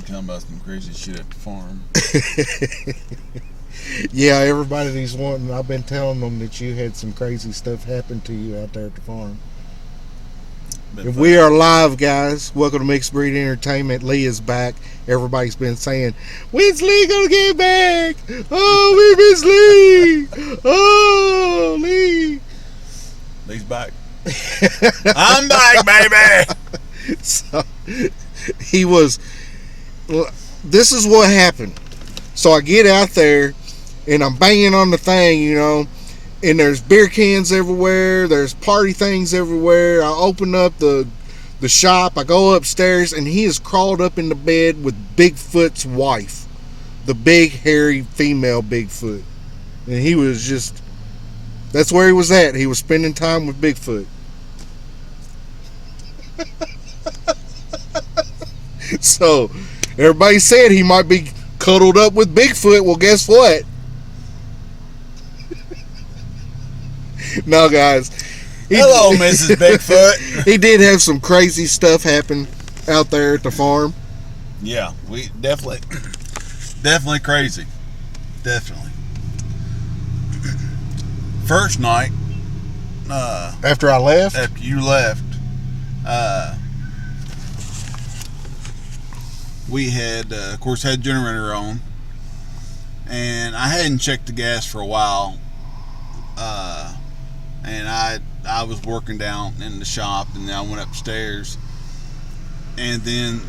talking about some crazy shit at the farm. Yeah, everybody's wanting. I've been telling them that you had some crazy stuff happen to you out there at the farm. If we are live, guys, welcome to Mixed Breed Entertainment. Lee is back. Everybody's been saying, when's Lee gonna get back? Oh, we miss Lee. Oh, Lee. Lee's back. I'm back, baby. So he was. This is what happened. So I get out there and I'm banging on the thing, you know, and there's beer cans everywhere. There's party things everywhere. I open up the shop. I go upstairs and he is crawled up in the bed with Bigfoot's wife, the big hairy female Bigfoot, and he was just. That's where he was at. He was spending time with Bigfoot. So, everybody said he might be cuddled up with Bigfoot. Well, guess what? No, guys. Hello, Mrs. Bigfoot. He did have some crazy stuff happen out there at the farm. Yeah, we definitely crazy. Definitely. First night, after I left? After you left, we had, of course, had generator on, and I hadn't checked the gas for a while, and I was working down in the shop, and then I went upstairs, and then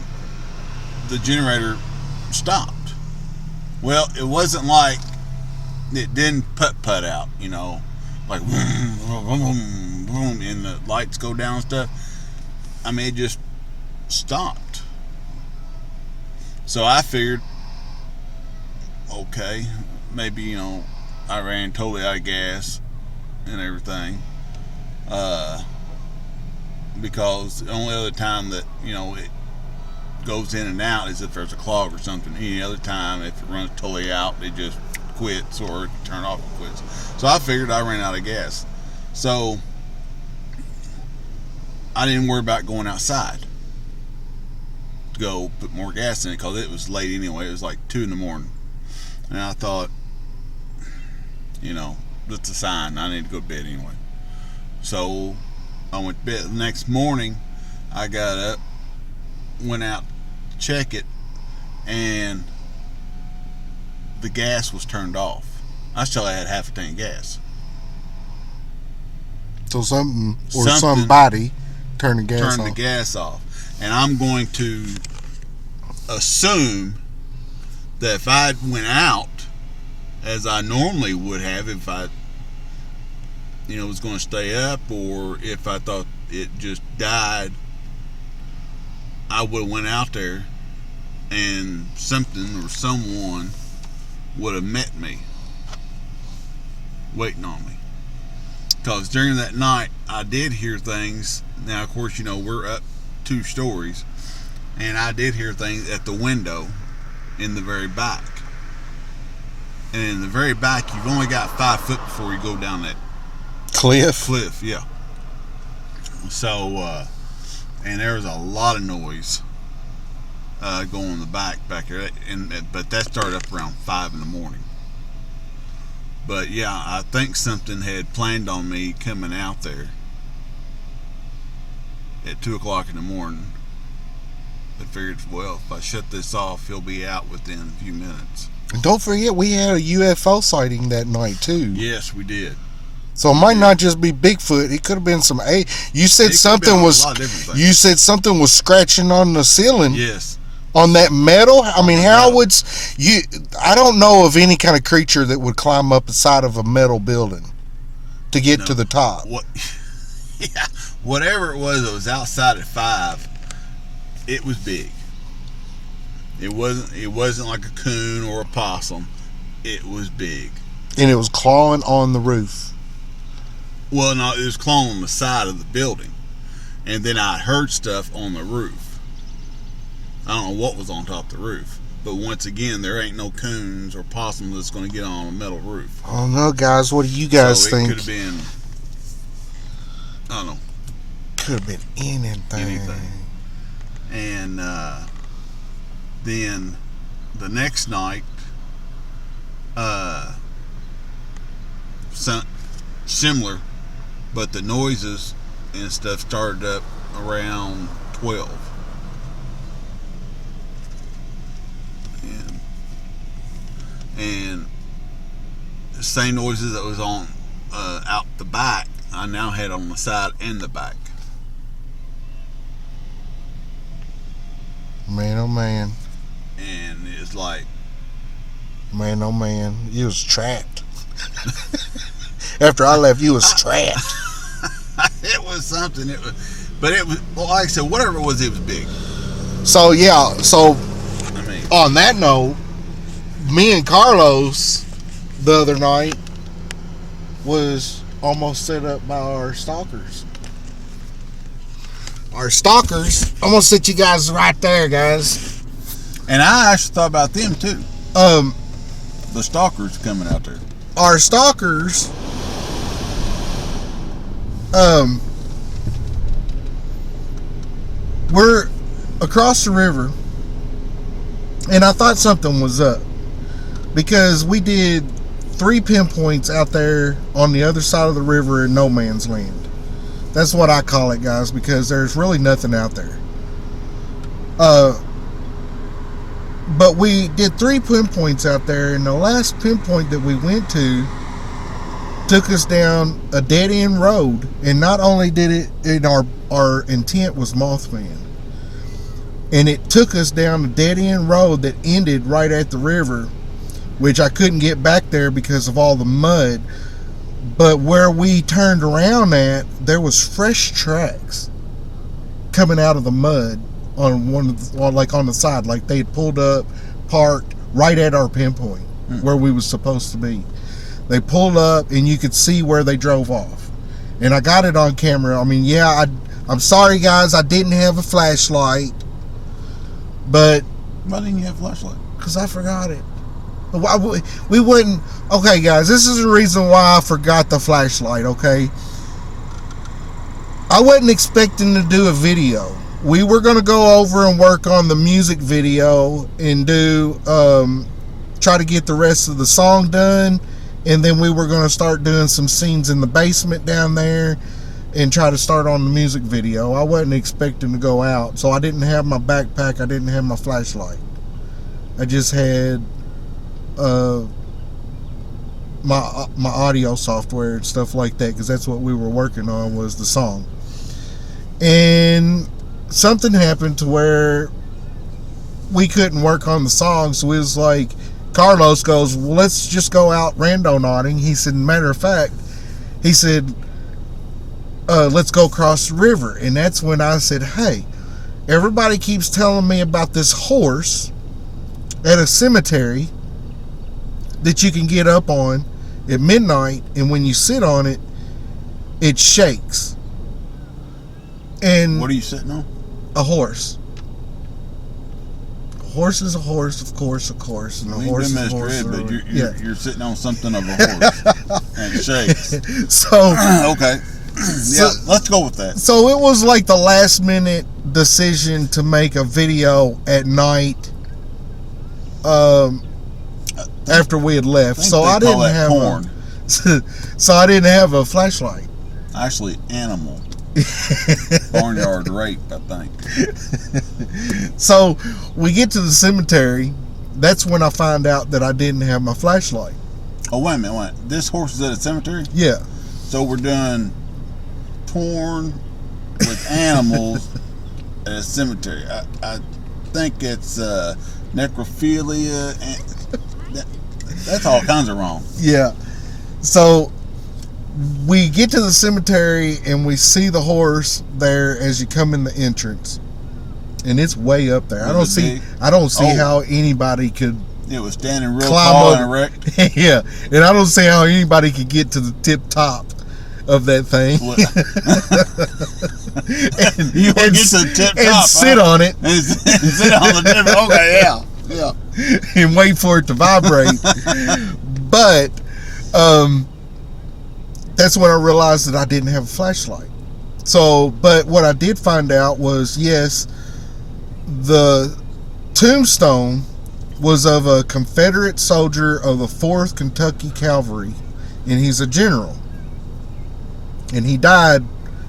the generator stopped. Well, it wasn't like it didn't put out, you know, like boom, boom, boom, boom, and the lights go down and stuff. I mean, it just stopped. So I figured, okay, maybe, you know, I ran totally out of gas and everything. Because the only other time that, you know, it goes in and out is if there's a clog or something. Any other time, if it runs totally out, it just quits, or turn off and quits. So I figured I ran out of gas. So I didn't worry about going outside to go put more gas in it, because it was late anyway. It was like 2 in the morning. And I thought, you know, that's a sign. I need to go to bed anyway. So I went to bed. The next morning, I got up, went out to check it, and the gas was turned off. I still had half a tank of gas. So somebody turned the gas off. And I'm going to assume that if I went out as I normally would have, if I, you know, was going to stay up, or if I thought it just died, I would have went out there and something or someone would have met me, waiting on me. Because during that night, I did hear things. Now, of course, you know, we're up 2 stories, and I did hear things at the window in the very back. And in the very back, you've only got 5 foot before you go down that cliff, yeah. So, and there was a lot of noise going in the back there, but that started up around 5 in the morning. But yeah, I think something had planned on me coming out there at 2 o'clock in the morning. I figured, well, if I shut this off, he'll be out within a few minutes. And don't forget, we had a UFO sighting that night too. Yes, we did. So it might not just be Bigfoot. It could have been some. You said something was. You said something was scratching on the ceiling. Yes. On that metal. I mean, how would you? I don't know of any kind of creature that would climb up the side of a metal building to get to the top. What? Yeah. Whatever it was outside at 5. It was big. It wasn't like a coon or a possum. It was big. And it was clawing on the roof. Well, no, it was clawing on the side of the building. And then I heard stuff on the roof. I don't know what was on top of the roof. But once again, there ain't no coons or possums that's going to get on a metal roof. Oh, no, guys. What do you guys think? It could have been, I don't know. Could have been anything. And Then the next night, similar, but the noises and stuff started up around 12. And the same noises that was on out the back, I now had on the side and the back. Man, oh man. And it's like, man, oh man, you was trapped. After I left, you was trapped. It was something. It was, but it was, well, like I said, whatever it was big. So yeah, so on that note, me and Carlos the other night was almost set up by our stalkers. Our stalkers, I'm gonna sit you guys right there, guys. And I actually thought about them too. The stalkers coming out there. Our stalkers, we're across the river, and I thought something was up because we did 3 pinpoints out there on the other side of the river in no man's land. That's what I call it, guys, because there's really nothing out there. But we did 3 pinpoints out there, and the last pinpoint that we went to took us down a dead-end road. And not only did it, and our intent was Mothman, and it took us down a dead-end road that ended right at the river, which I couldn't get back there because of all the mud. But where we turned around at, there was fresh tracks coming out of the mud on like on the side, like they had pulled up, parked right at our pinpoint where we was supposed to be. They pulled up, and you could see where they drove off. And I got it on camera. I mean, yeah, I'm sorry, guys, I didn't have a flashlight, but why didn't you have a flashlight? Because I forgot it. We wouldn't. Okay, guys, this is the reason why I forgot the flashlight. Okay, I wasn't expecting to do a video. We were going to go over and work on the music video and do try to get the rest of the song done, and then we were going to start doing some scenes in the basement down there and try to start on the music video. I wasn't expecting to go out, so I didn't have my backpack, I didn't have my flashlight. I just had my audio software and stuff like that, because that's what we were working on, was the song. And something happened to where we couldn't work on the song, so it was like, Carlos goes, well, let's just go out randonauting. He said, matter of fact, he said, let's go across the river. And that's when I said, hey, everybody keeps telling me about this horse at a cemetery that you can get up on at midnight, and when you sit on it, it shakes. And what are you sitting on? A horse. A horse is a horse, of course, and a horse is a horse. But you're sitting on something of a horse and it shakes. So okay, yeah, let's go with that. So it was like the last minute decision to make a video at night. After we had left, so I didn't have porn. So I didn't have a flashlight. Actually, animal barnyard rape, I think. So we get to the cemetery. That's when I find out that I didn't have my flashlight. Oh, wait a minute. This horse is at a cemetery? Yeah. So we're doing porn with animals at a cemetery. I think it's necrophilia and that's all kinds of wrong. Yeah. So we get to the cemetery and we see the horse there as you come in the entrance, and it's way up there. I don't see how anybody could. It was standing real tall and erect. Yeah, and I don't see how anybody could get to the tip top of that thing. and get to the tip top and sit on it. And sit on the tip. Okay, yeah. And wait for it to vibrate. But that's when I realized that I didn't have a flashlight. So, but what I did find out was, yes, the tombstone was of a Confederate soldier of the 4th Kentucky Cavalry, and he's a general. And he died.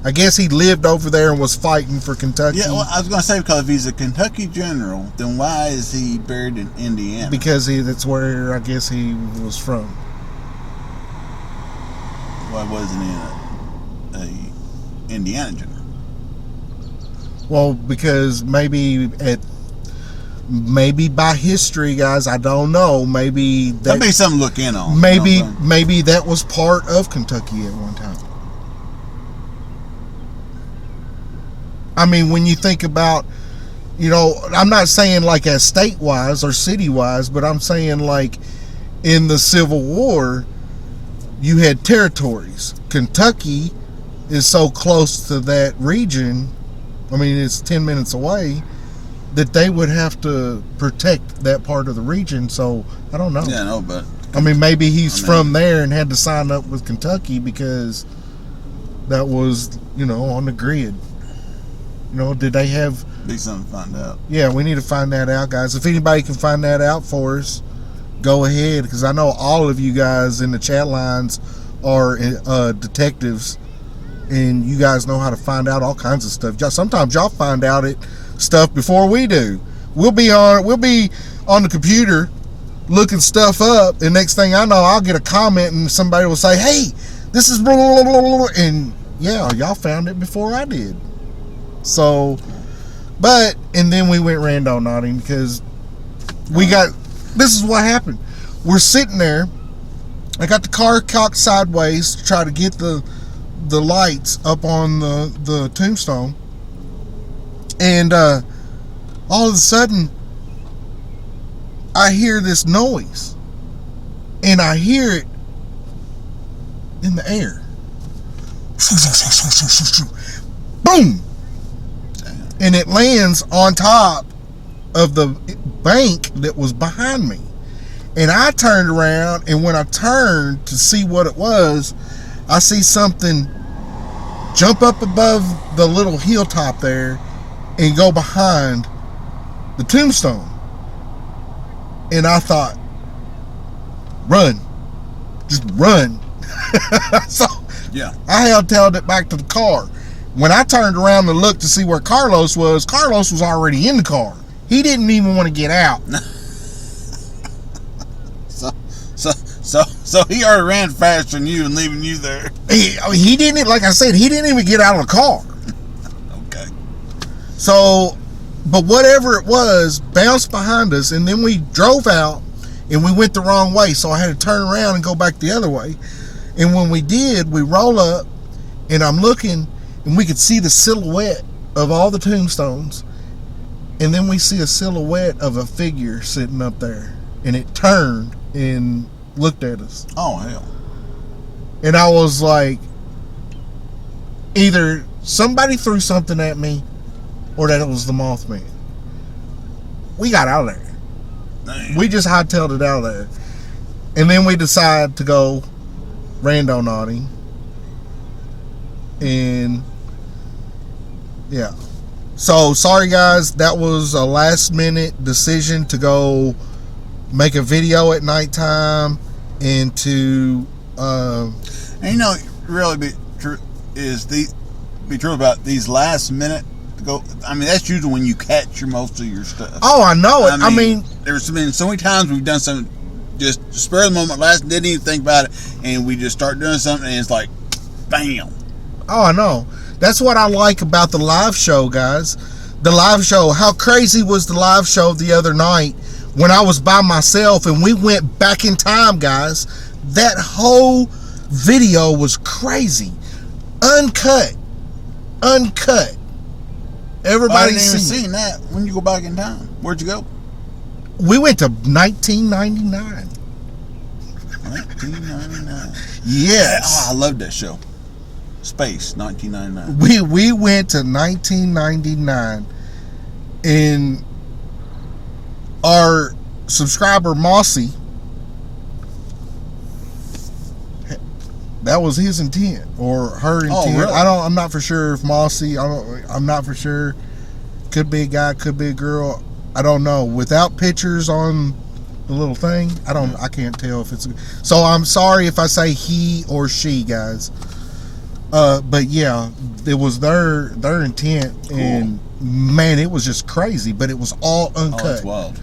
I guess he lived over there and was fighting for Kentucky. Yeah, well, I was going to say, because if he's a Kentucky general, then why is he buried in Indiana? Because that's where I guess he was from. Why wasn't he a Indiana general? Well, because maybe by history, guys, I don't know. Maybe that'd be something to look in on. Maybe that was part of Kentucky at one time. I mean, when you think about, I'm not saying like as state-wise or city-wise, but I'm saying like in the Civil War, you had territories. Kentucky is so close to that region, I mean, it's 10 minutes away, that they would have to protect that part of the region. So, I don't know. Yeah, no, but... I mean, maybe he's from there and had to sign up with Kentucky because that was, on the grid. Did they have... Be something to find out. Yeah, we need to find that out, guys. If anybody can find that out for us, go ahead. Because I know all of you guys in the chat lines are detectives. And you guys know how to find out all kinds of stuff. Sometimes y'all find out stuff before we do. We'll be on the computer looking stuff up. And next thing I know, I'll get a comment and somebody will say, hey, this is blah, blah, blah, blah. And yeah, y'all found it before I did. So, and then we went randonauting because this is what happened. We're sitting there. I got the car cocked sideways to try to get the lights up on the tombstone. And all of a sudden, I hear this noise. And I hear it in the air. Boom! And it lands on top of the bank that was behind me. And I turned around, and when I turned to see what it was, I see something jump up above the little hilltop there and go behind the tombstone. And I thought, run. Just run. So yeah, I held it back to the car. When I turned around to look to see where Carlos was already in the car. He didn't even want to get out. So he already ran faster than you and leaving you there. He didn't, like I said, he didn't even get out of the car. Okay. So, but whatever it was, bounced behind us, and then we drove out, and we went the wrong way, so I had to turn around and go back the other way. And when we did, we roll up, and I'm looking, and we could see the silhouette of all the tombstones, and then we see a silhouette of a figure sitting up there, and it turned and looked at us. Oh, hell. And I was like, either somebody threw something at me or that it was the Mothman. We got out of there. Dang. We just hightailed it out of there. And then we decided to go randonauting. And yeah. So sorry guys, that was a last minute decision to go make a video at nighttime and to and really be true about these last minute to go. I mean, that's usually when you catch most of your stuff. Oh, I know it. I mean, there's been so many times we've done something just spur of the moment, didn't even think about it, and we just start doing something, and it's like, bam. Oh, I know. That's what I like about the live show, guys. The live show. How crazy was the live show the other night when I was by myself and we went back in time, guys? That whole video was crazy. Uncut. Everybody's seen that. When you go back in time, where'd you go? We went to 1999. 1999. Yes. Oh, I loved that show. Space, 1999. We went to 1999, and our subscriber Mossy, that was his intent or her intent. Oh, really? I'm not for sure if Mossy. I'm not for sure. Could be a guy, could be a girl. I don't know. Without pictures on the little thing, I can't tell if it's. So I'm sorry if I say he or she, guys. But yeah, it was their intent, cool. And man, it was just crazy. But it was all uncut. Oh, that's wild.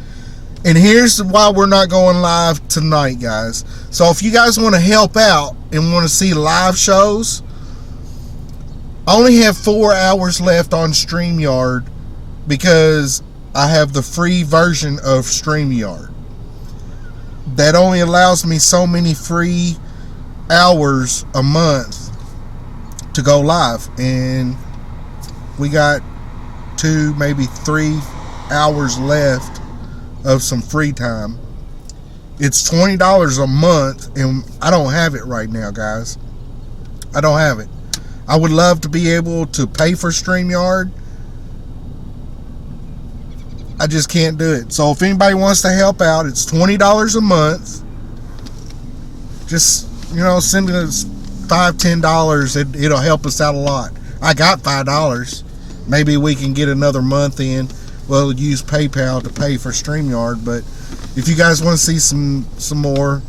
And here's why we're not going live tonight, guys. So if you guys want to help out and want to see live shows, I only have 4 hours left on StreamYard because I have the free version of StreamYard. That only allows me so many free hours a month to go live. And we got 2, maybe 3 hours left of some free time. It's $20 a month, and I don't have it right now, guys. I don't have it. I would love to be able to pay for StreamYard. I just can't do it. So if anybody wants to help out, it's $20 a month. Just, send us $5, $10. It'll help us out a lot. I got $5. Maybe we can get another month in. We'll use PayPal to pay for StreamYard. But if you guys want to see some more,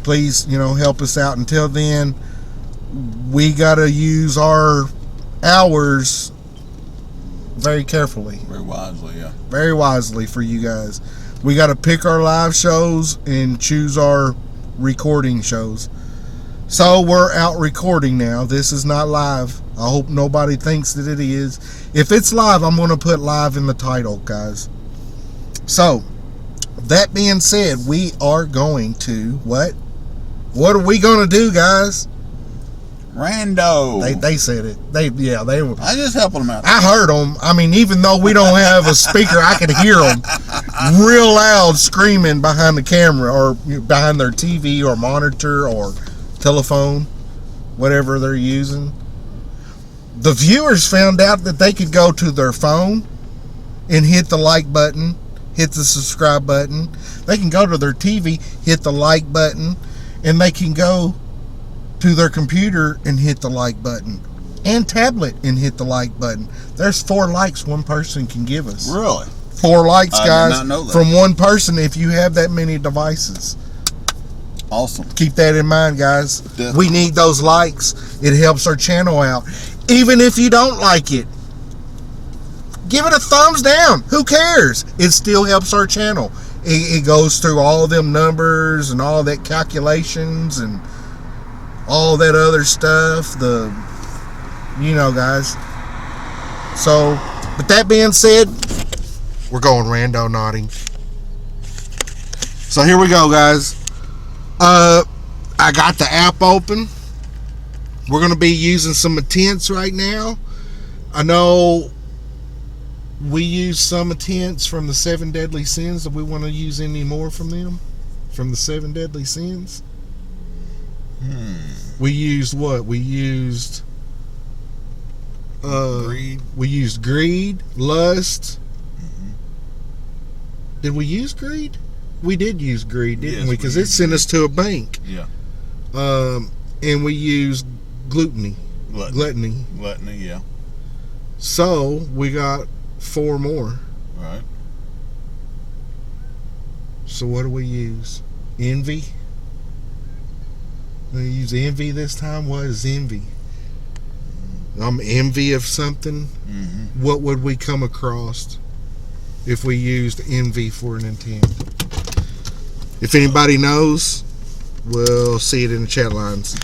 please, help us out. Until then, we got to use our hours very carefully. Very wisely, yeah. Very wisely for you guys. We got to pick our live shows and choose our recording shows. So we're out recording now. This is not live. I hope nobody thinks that it is. If it's live, I'm going to put live in the title, guys. So, that being said, we are going to, what? What are we going to do, guys? Rando. They said it. They were. I just helping them out. I heard them. I mean, even though we don't have a speaker, I could hear them real loud screaming behind the camera or behind their TV or monitor or telephone, whatever they're using. The viewers found out that they could go to their phone and hit the like button, hit the subscribe button. They can go to their TV, hit the like button, and they can go to their computer and hit the like button, and tablet and hit the like button. There's 4 likes one person can give us. Really? 4 likes, guys, I did not know that. from one person if you have that many devices. Awesome. Keep that in mind, guys. Definitely. We need those likes. It helps our channel out. Even if you don't like it, give it a thumbs down. Who cares? It still helps our channel. It goes through all of them numbers and all that calculations and all that other stuff. Guys. So, with that being said, we're going randonauting. So here we go, guys. I got the app open. We're going to be using some intents right now. I know we use some intents from the 7 Deadly Sins. Do we want to use any more from them? From the 7 Deadly Sins? We used what? We used greed. We used greed, lust. Did we use greed? We did use greed, didn't we? Because it sent us to a bank. Yeah. And we used gluttony. Gluttony, yeah. So we got 4 more. Right. So what do we use? Envy. We use envy this time. What is envy? I'm envy of something. What would we come across if we used envy for an intent? If anybody knows, we'll see it in the chat lines.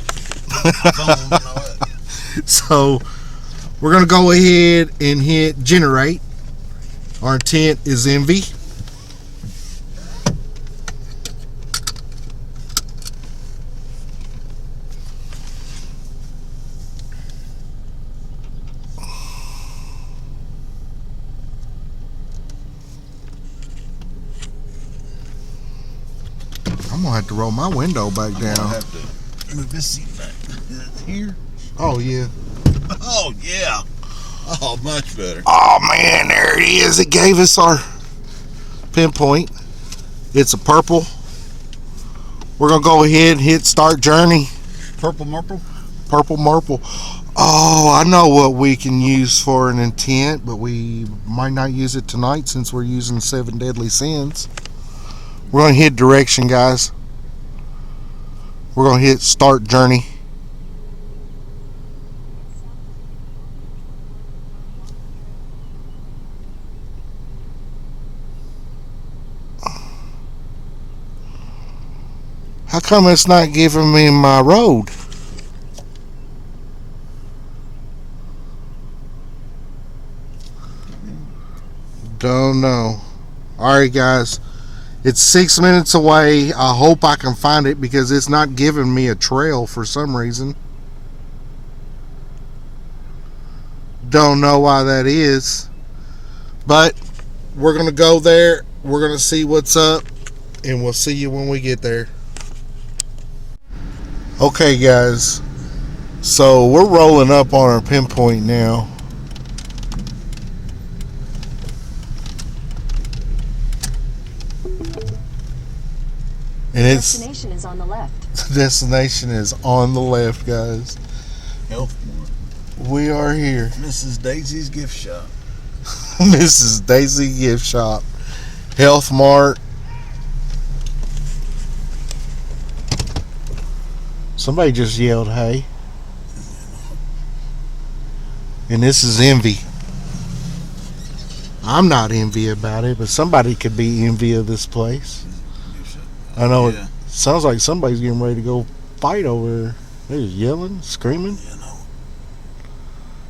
So we're going to go ahead and hit generate. Our intent is envy. I'm going to have to roll my window back down. I have to move this seat back. Here? Oh, yeah. Oh, yeah. Oh, much better. Oh, man, there it is. It gave us our pinpoint. It's a purple. We're going to go ahead and hit start journey. Purple Marple? Purple Marple. Oh, I know what we can use for an intent, but we might not use it tonight since we're using 7 deadly sins. We're going to hit direction, guys. We're going to hit start journey. How come it's not giving me my road? Don't know. Alright, guys. It's 6 minutes away. I hope I can find it because it's not giving me a trail for some reason. Don't know why that is. But we're going to go there. We're going to see what's up. And we'll see you when we get there. Okay, guys. So we're rolling up on our pinpoint now. And the destination is on the left. The destination is on the left, guys. Health Mart. We are here. Mrs. Daisy's gift shop. Mrs. Daisy gift shop. Health Mart. Somebody just yelled, hey. And this is envy. I'm not envy about it, but somebody could be envy of this place. I know Yeah. it sounds like somebody's getting ready to go fight over there. They're just yelling, screaming. You know,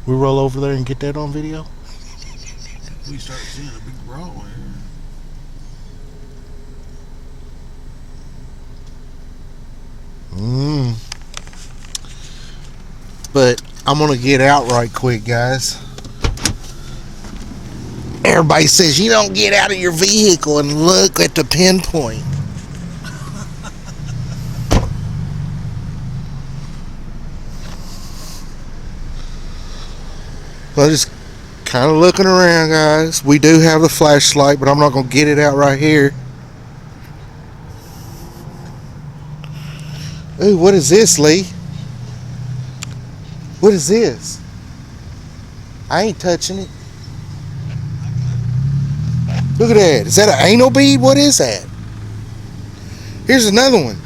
We roll over there and get that on video. we start seeing a big brawl here. But I'm gonna get out right quick, guys. Everybody says you don't get out of your vehicle and look at the pinpoint. So just kind of looking around, guys. We do have the flashlight, but I'm not gonna get it out right here. Ooh, what is this, Lee? What is this? I ain't touching it. Look at that. Is that an anal bead? What is that? Here's another one.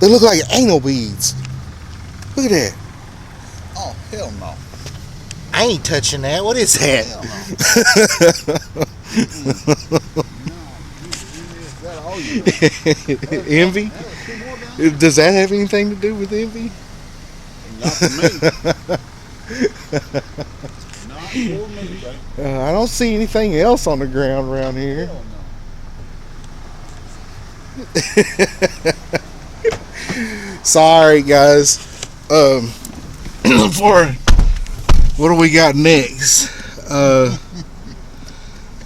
They look like anal beads. Look at that. Oh, hell no. I ain't touching that. What is that? Hell no. Envy? Does that have anything to do with envy? Not for me. Not for me, buddy. I don't see anything else on the ground around here. Hell no. Sorry, guys. For what do we got next?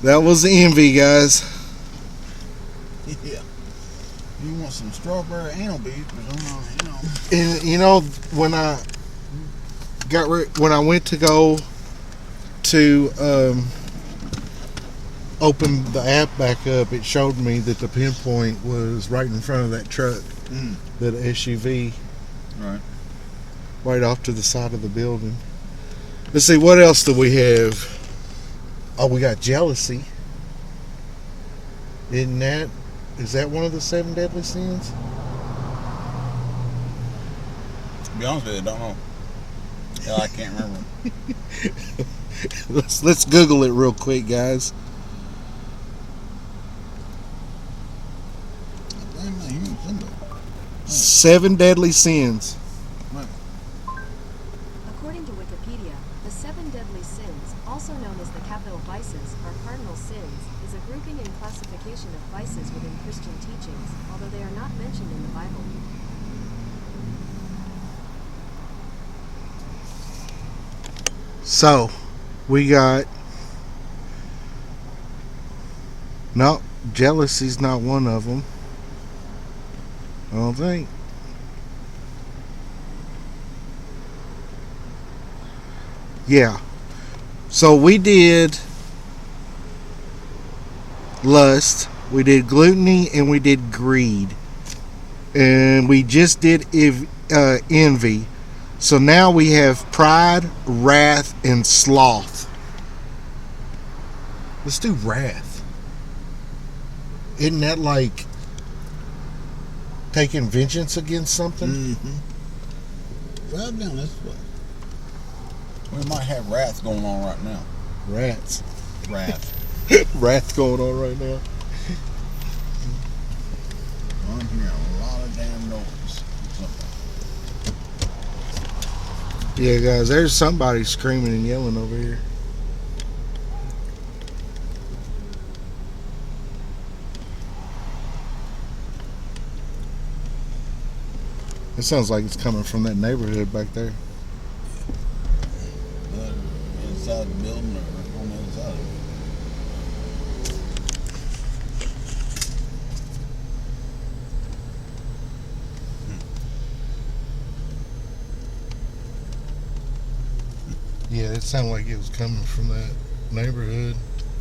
That was envy, guys. Yeah. You want some strawberry anal beads, but And you know, when I went to go to open the app back up, it showed me that the pinpoint was right in front of that truck, that SUV, right off to the side of the building. Let's see, what else do we have? Oh, we got jealousy. Is that one of the 7 deadly sins? To be honest with you, I don't know. Hell, I can't remember. Let's Google it real quick, guys. Damn, man, human symbol. 7 deadly sins. According to Wikipedia, the 7 deadly sins, also known as the capital vices, or cardinal sins, is a grouping and classification of vices within Christian teachings, although they are not mentioned in the Bible. So, we got... No, jealousy's not one of them. I don't think. Yeah. So we did lust, we did gluttony, and we did greed. and we just did envy. So now we have pride, wrath, and sloth. Let's do wrath. Isn't that like taking vengeance against something? Mm-hmm. Well, no, that's what. We might have wrath going on right now. Rats. Wrath. Wrath going on right now. I'm hearing a lot of damn noise. Yeah, guys, there's somebody screaming and yelling over here. It sounds like it's coming from that neighborhood back there. Inside the building or on the other side of it? Yeah, it sounded like it was coming from that neighborhood.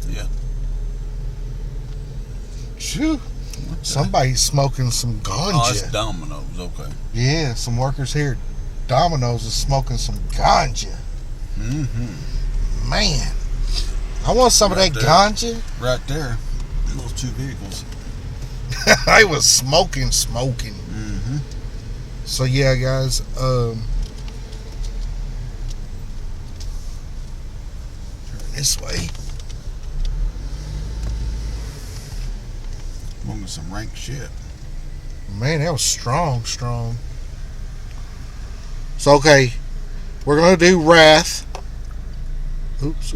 Yeah. Phew. Somebody's smoking some ganja. Oh, it's Domino's. Okay. Yeah, some workers here. Domino's is smoking some ganja. Mm-hmm. Man, I want some Right of that there. ganja. Right there. Those two vehicles. I was smoking. Mm-hmm. So yeah, guys. Turn this way. Smoking some rank shit. Man, that was strong. So okay, we're gonna do wrath. Oops.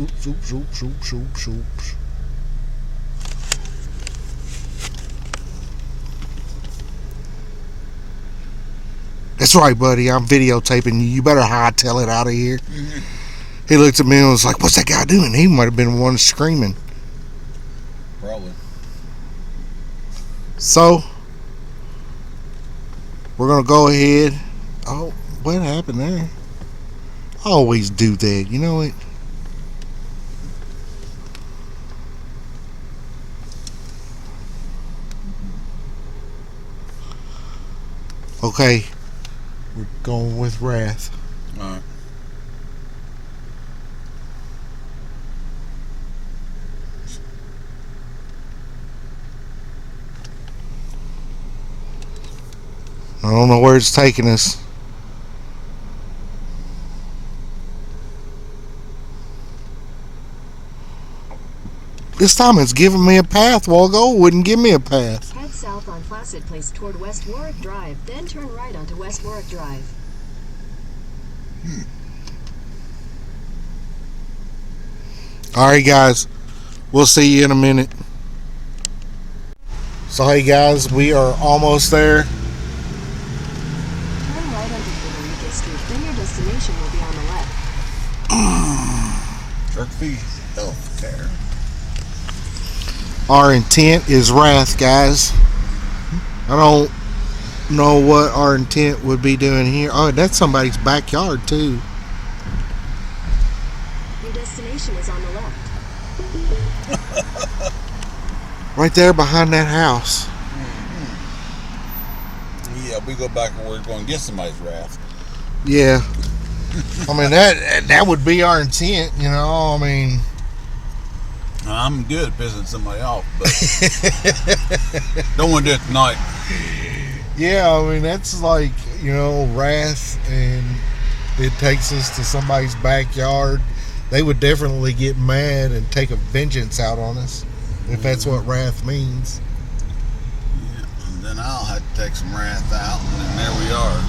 That's right, buddy. I'm videotaping you. You better hightail it out of here. Mm-hmm. He looked at me and was like, "What's that guy doing?" He might have been the one screaming. Probably. So we're gonna go ahead. Oh, what happened there? I always do that. You know it. Okay, we're going with wrath. All right. I don't know where it's taking us. This time it's giving me a path. While ago it wouldn't give me a path. Head south on Placid Place toward West Warwick Drive, then turn right onto West Warwick Drive. Alright, guys. We'll see you in a minute. So, hey, guys, we are almost there. Turn right onto Federica Street, then your destination will be on the left. Jerky health care. Our intent is wrath, guys. I don't know what our intent would be doing here. Oh, that's somebody's backyard, too. Your destination is on the left. Right there behind that house. Yeah, we go back and we're going to get somebody's wrath. Yeah. I mean, that would be our intent, you know. I mean, I'm good at pissing somebody off, but don't want to do it tonight. yeah, I mean, that's like, you know, wrath, and it takes us to somebody's backyard. They would definitely get mad and take a vengeance out on us, if that's what wrath means. Yeah, and then I'll have to take some wrath out, and then there we are.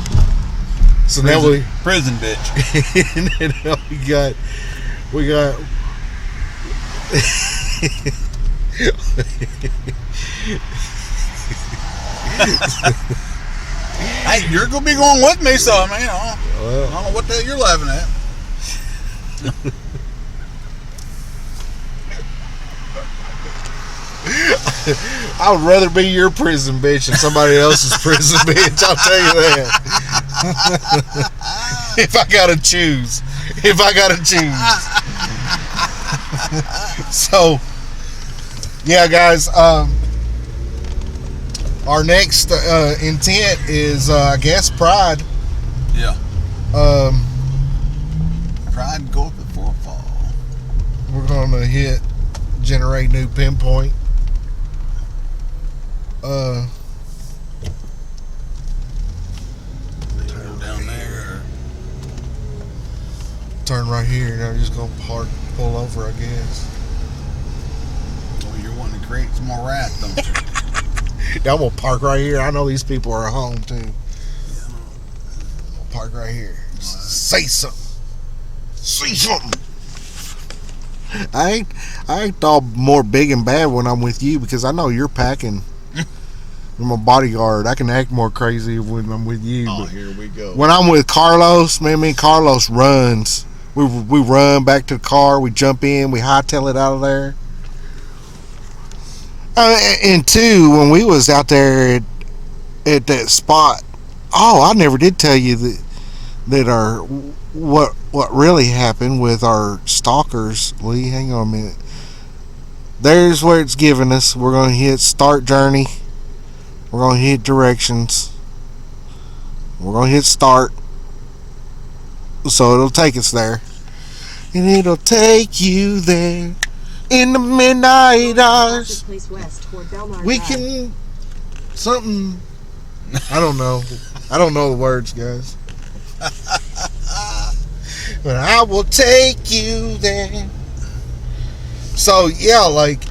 So now Prison bitch. and then now we got Hey, you're going to be going with me, so I mean, I well, don't know what the hell you're laughing at. I would rather be your prison bitch than somebody else's prison bitch. I'll tell you that. If I gotta choose. So, yeah, guys. Our next intent is, I guess, Pride. Yeah. Um, Pride goeth before a fall. we're going to hit generate new pinpoint. They go down there. Turn right here, and I'm just going to pull over, I guess. Well, you're wanting to create some more wrath, don't you? Yeah, I'm going to park right here. I know these people are at home, too. Yeah. I'll park right here. Say something. Say something. I ain't all more big and bad when I'm with you because I know you're packing. You're my bodyguard. I can act more crazy when I'm with you. Oh, but here we go. when I'm with Carlos, man, me and Carlos runs. We run back to the car. We jump in. We hightail it out of there. And two, when we was out there at that spot, I never did tell you that our what really happened with our stalkers. Lee, hang on a minute. There's where it's giving us. We're going to hit start journey. We're going to hit directions. We're going to hit start. So it'll take us there. And it'll take you there in the midnight hours. We can something. I don't know. I don't know the words, guys. But I will take you there. So yeah, like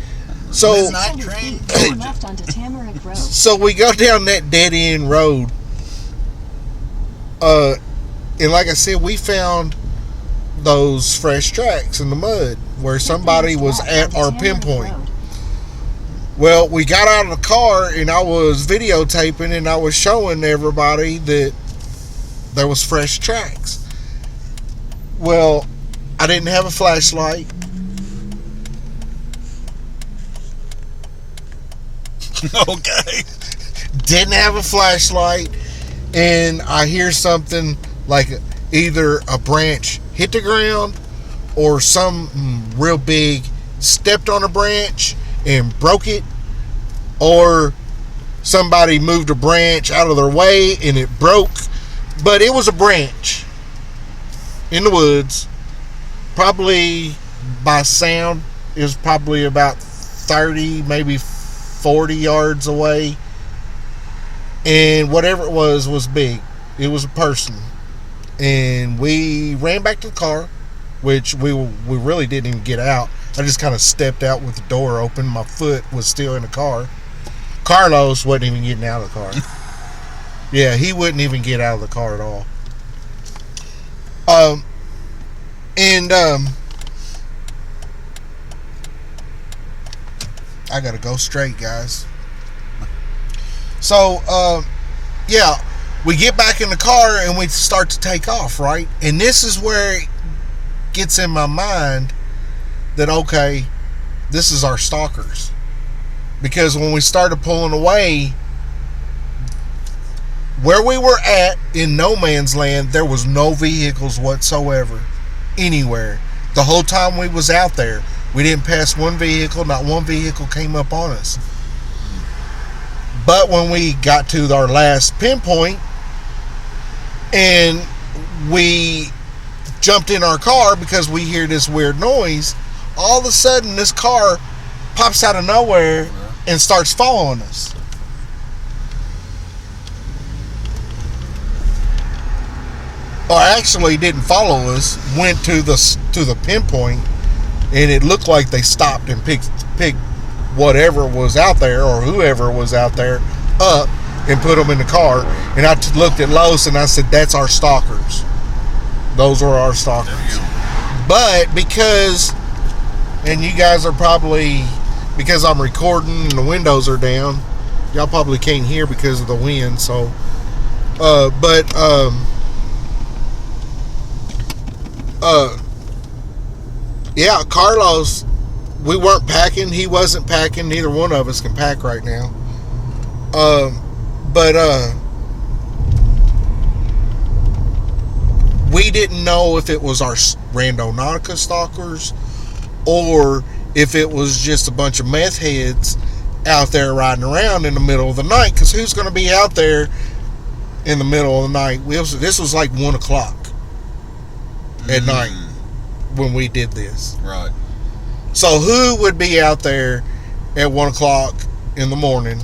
Midnight train. Left onto Tamarack Road. So we go down that dead end road. And like I said, we found those fresh tracks in the mud where somebody was at our pinpoint. Well, we got out of the car and I was videotaping and I was showing everybody that there was fresh tracks. Well, I didn't have a flashlight. Okay. Didn't have a flashlight, and I hear something like either a branch hit the ground or some real big stepped on a branch and broke it, or somebody moved a branch out of their way and it broke. But it was a branch in the woods, probably by sound it was probably about 30, maybe 40 yards away, and whatever it was big. It was a person, and we ran back to the car, which we really didn't even get out. I just kind of stepped out with the door open. My foot was still in the car. Carlos wasn't even getting out of the car. Yeah, he wouldn't even get out of the car at all. I gotta go straight, guys. So, yeah, we get back in the car and we start to take off, right? And this is where it gets in my mind that, okay, this is our stalkers. Because when we started pulling away, where we were at in no man's land, there was no vehicles whatsoever anywhere. The whole time we was out there, we didn't pass one vehicle. Not one vehicle came up on us. But when we got to our last pinpoint and we jumped in our car because we hear this weird noise, all of a sudden this car pops out of nowhere and starts following us. Or actually didn't follow us, went to the pinpoint, and it looked like they stopped and picked whatever was out there or whoever was out there up and put them in the car. And I looked at Los and I said, that's our stalkers. Those are our stalkers. But because, and you guys are probably, because I'm recording and the windows are down, y'all probably can't hear because of the wind. So, yeah, Carlos, we weren't packing. He wasn't packing. Neither one of us can pack right now. We didn't know if it was our Randonautica stalkers or if it was just a bunch of meth heads out there riding around in the middle of the night, because who's going to be out there in the middle of the night? This was like 1 o'clock at night when we did this. Right. So who would be out there at 1 o'clock in the morning?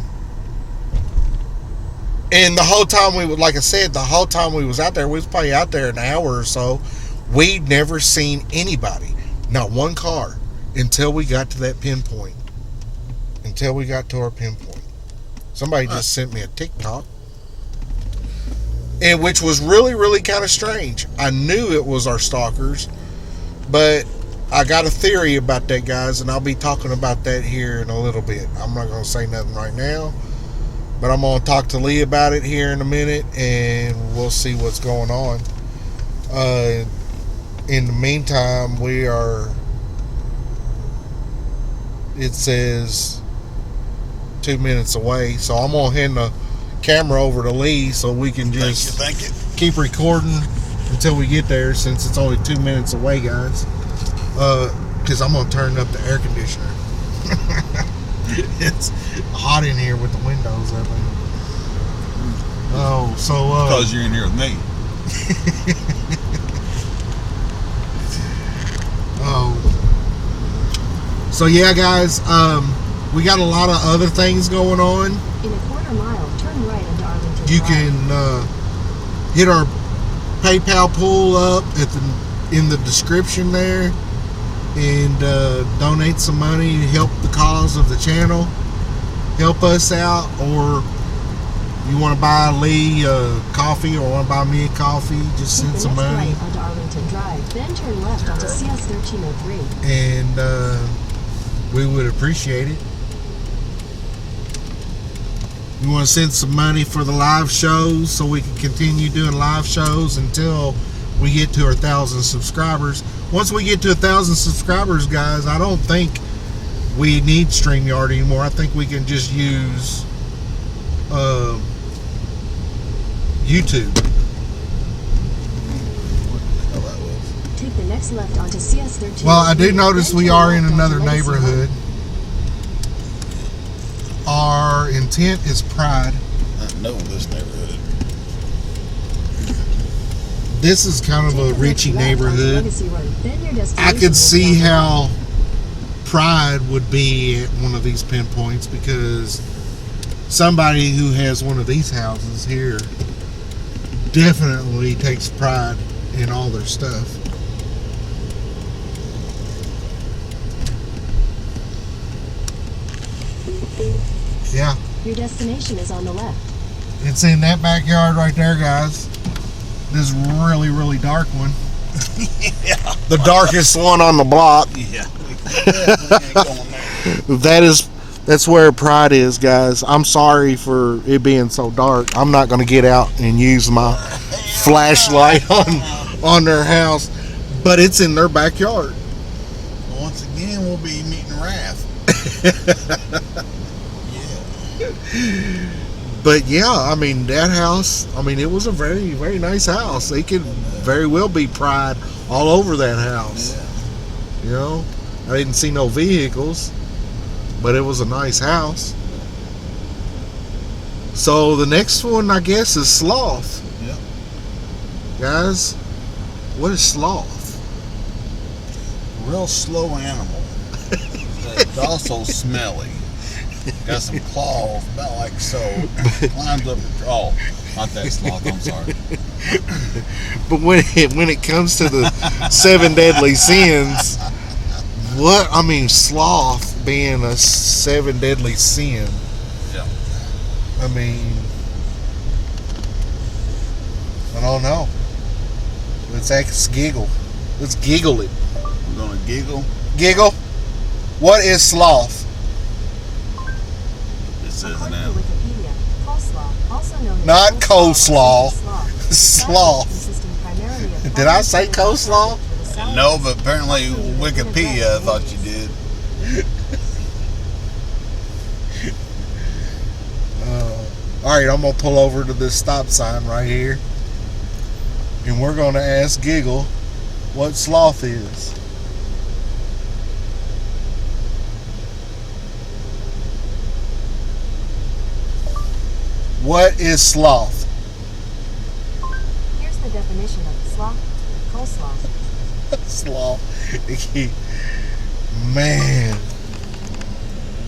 And the whole time like I said, the whole time we was out there, we was probably out there an hour or so. We'd never seen anybody, not one car, until we got to that pinpoint. Until we got to our pinpoint. Somebody just sent me a TikTok. And which was really, really kind of strange. I knew it was our stalkers, but I got a theory about that, guys, and I'll be talking about that here in a little bit. I'm not going to say nothing right now, but I'm going to talk to Lee about it here in a minute, and we'll see what's going on. In the meantime, it says 2 minutes away, so I'm going to hand the camera over to Lee so we can just Thank you. keep recording until we get there, since it's only 2 minutes away, guys. Because I'm going to turn up the air conditioner. It's hot in here with the windows open. Oh, so Because you're in here with me. So yeah, guys, we got a lot of other things going on. In a quarter mile, turn right into Arlington You Drive. can hit our PayPal pull up in the description there, and donate some money to help the cause of the channel, help us out. Or you want to buy Lee coffee, or want to buy me a coffee, just Take send the some next money. right onto Arlington Drive, then turn left onto CS 1303. And we would appreciate it. We want to send some money for the live shows so we can continue doing live shows until we get to our 1,000 subscribers. Once we get to 1,000 subscribers, guys, I don't think we need StreamYard anymore. I think we can just use YouTube. Take the next left onto CS 1303. Well, I do notice then we turn are in left onto another Legacy Road. neighborhood. Our intent is Pride. I know this neighborhood. This is kind of Take a the next Richie left onto neighborhood. Legacy Road, then your I destination could will see be on the how Pride would be at one of these pinpoints, because somebody who has one of these houses here definitely takes pride in all their stuff. Yeah, Your destination is on the left. it's in that backyard right there, guys. This really, really dark one. Yeah. The darkest one on the block. Yeah. Ain't going there. That's where Pride is, guys. I'm sorry for it being so dark. I'm not going to get out and use my flashlight on their house, but it's in their backyard. Once again, we'll be meeting Wrath. Yeah. But yeah, I mean, that house, I mean, it was a very, very nice house. They could very well be Pride all over that house. Yeah. You know, I didn't see no vehicles, but it was a nice house. So the next one, I guess, is Sloth. Yep. Guys, what is Sloth? Real slow animal. It's also smelly. Got some claws, about like so. Climbs up. Oh, not that sloth. I'm sorry. But when it comes to the 7 deadly sins, sloth being a 7 deadly sin. Yeah. I mean, I don't know. Let's giggle. Let's giggle it. We're gonna giggle. Giggle. What is sloth? It says an According to animal. Wikipedia, coleslaw, also known as Not coleslaw. coleslaw, Sloth. consisting primarily of Did I say coleslaw? No, but apparently Wikipedia thought you did. Alright, I'm going to pull over to this stop sign right here. And we're going to ask Giggle what sloth is. What is sloth? Here's the definition of sloth. Coleslaw. Sloth. Man.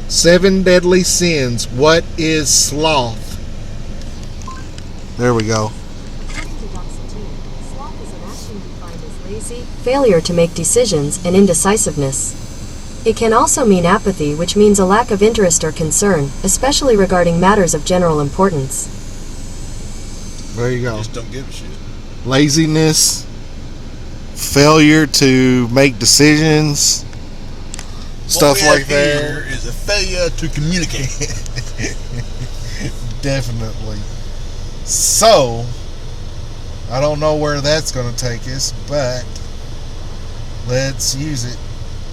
7 deadly sins. What is sloth? There we go. According to Doxatine, sloth is an action defined as lazy, failure to make decisions, and indecisiveness. It can also mean apathy, which means a lack of interest or concern, especially regarding matters of general importance. There you go. Just don't give a shit. Laziness, failure to make decisions, stuff What we like have that. here is a failure to communicate. Definitely. So, I don't know where that's going to take us, but let's use it.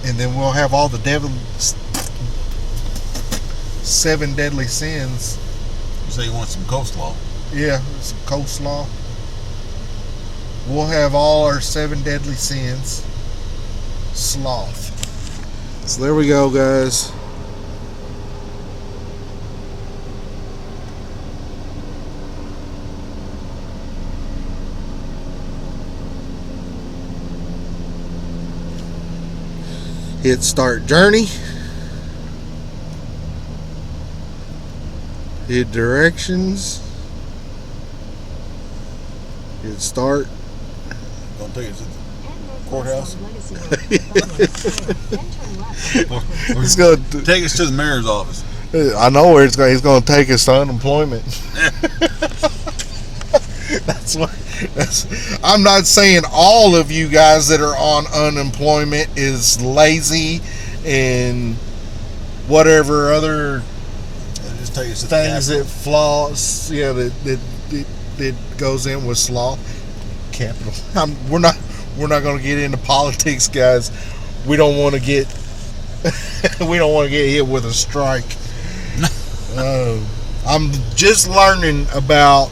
And then we'll have all the 7 deadly sins. You say you want some coleslaw. Yeah, some coleslaw. We'll have all our 7 deadly sins. Sloth. So there we go, guys. Hit start journey. Hit directions. Hit start. Don't take it to the courthouse. It's gonna Take us to the mayor's office. I know where it's going. He's going to take us to unemployment. I'm not saying all of you guys that are on unemployment is lazy and whatever other Just take us to things the that flaws. Yeah, that goes in with sloth. Capital. We're not going to get into politics, guys. We don't want to get hit with a strike. I'm just learning about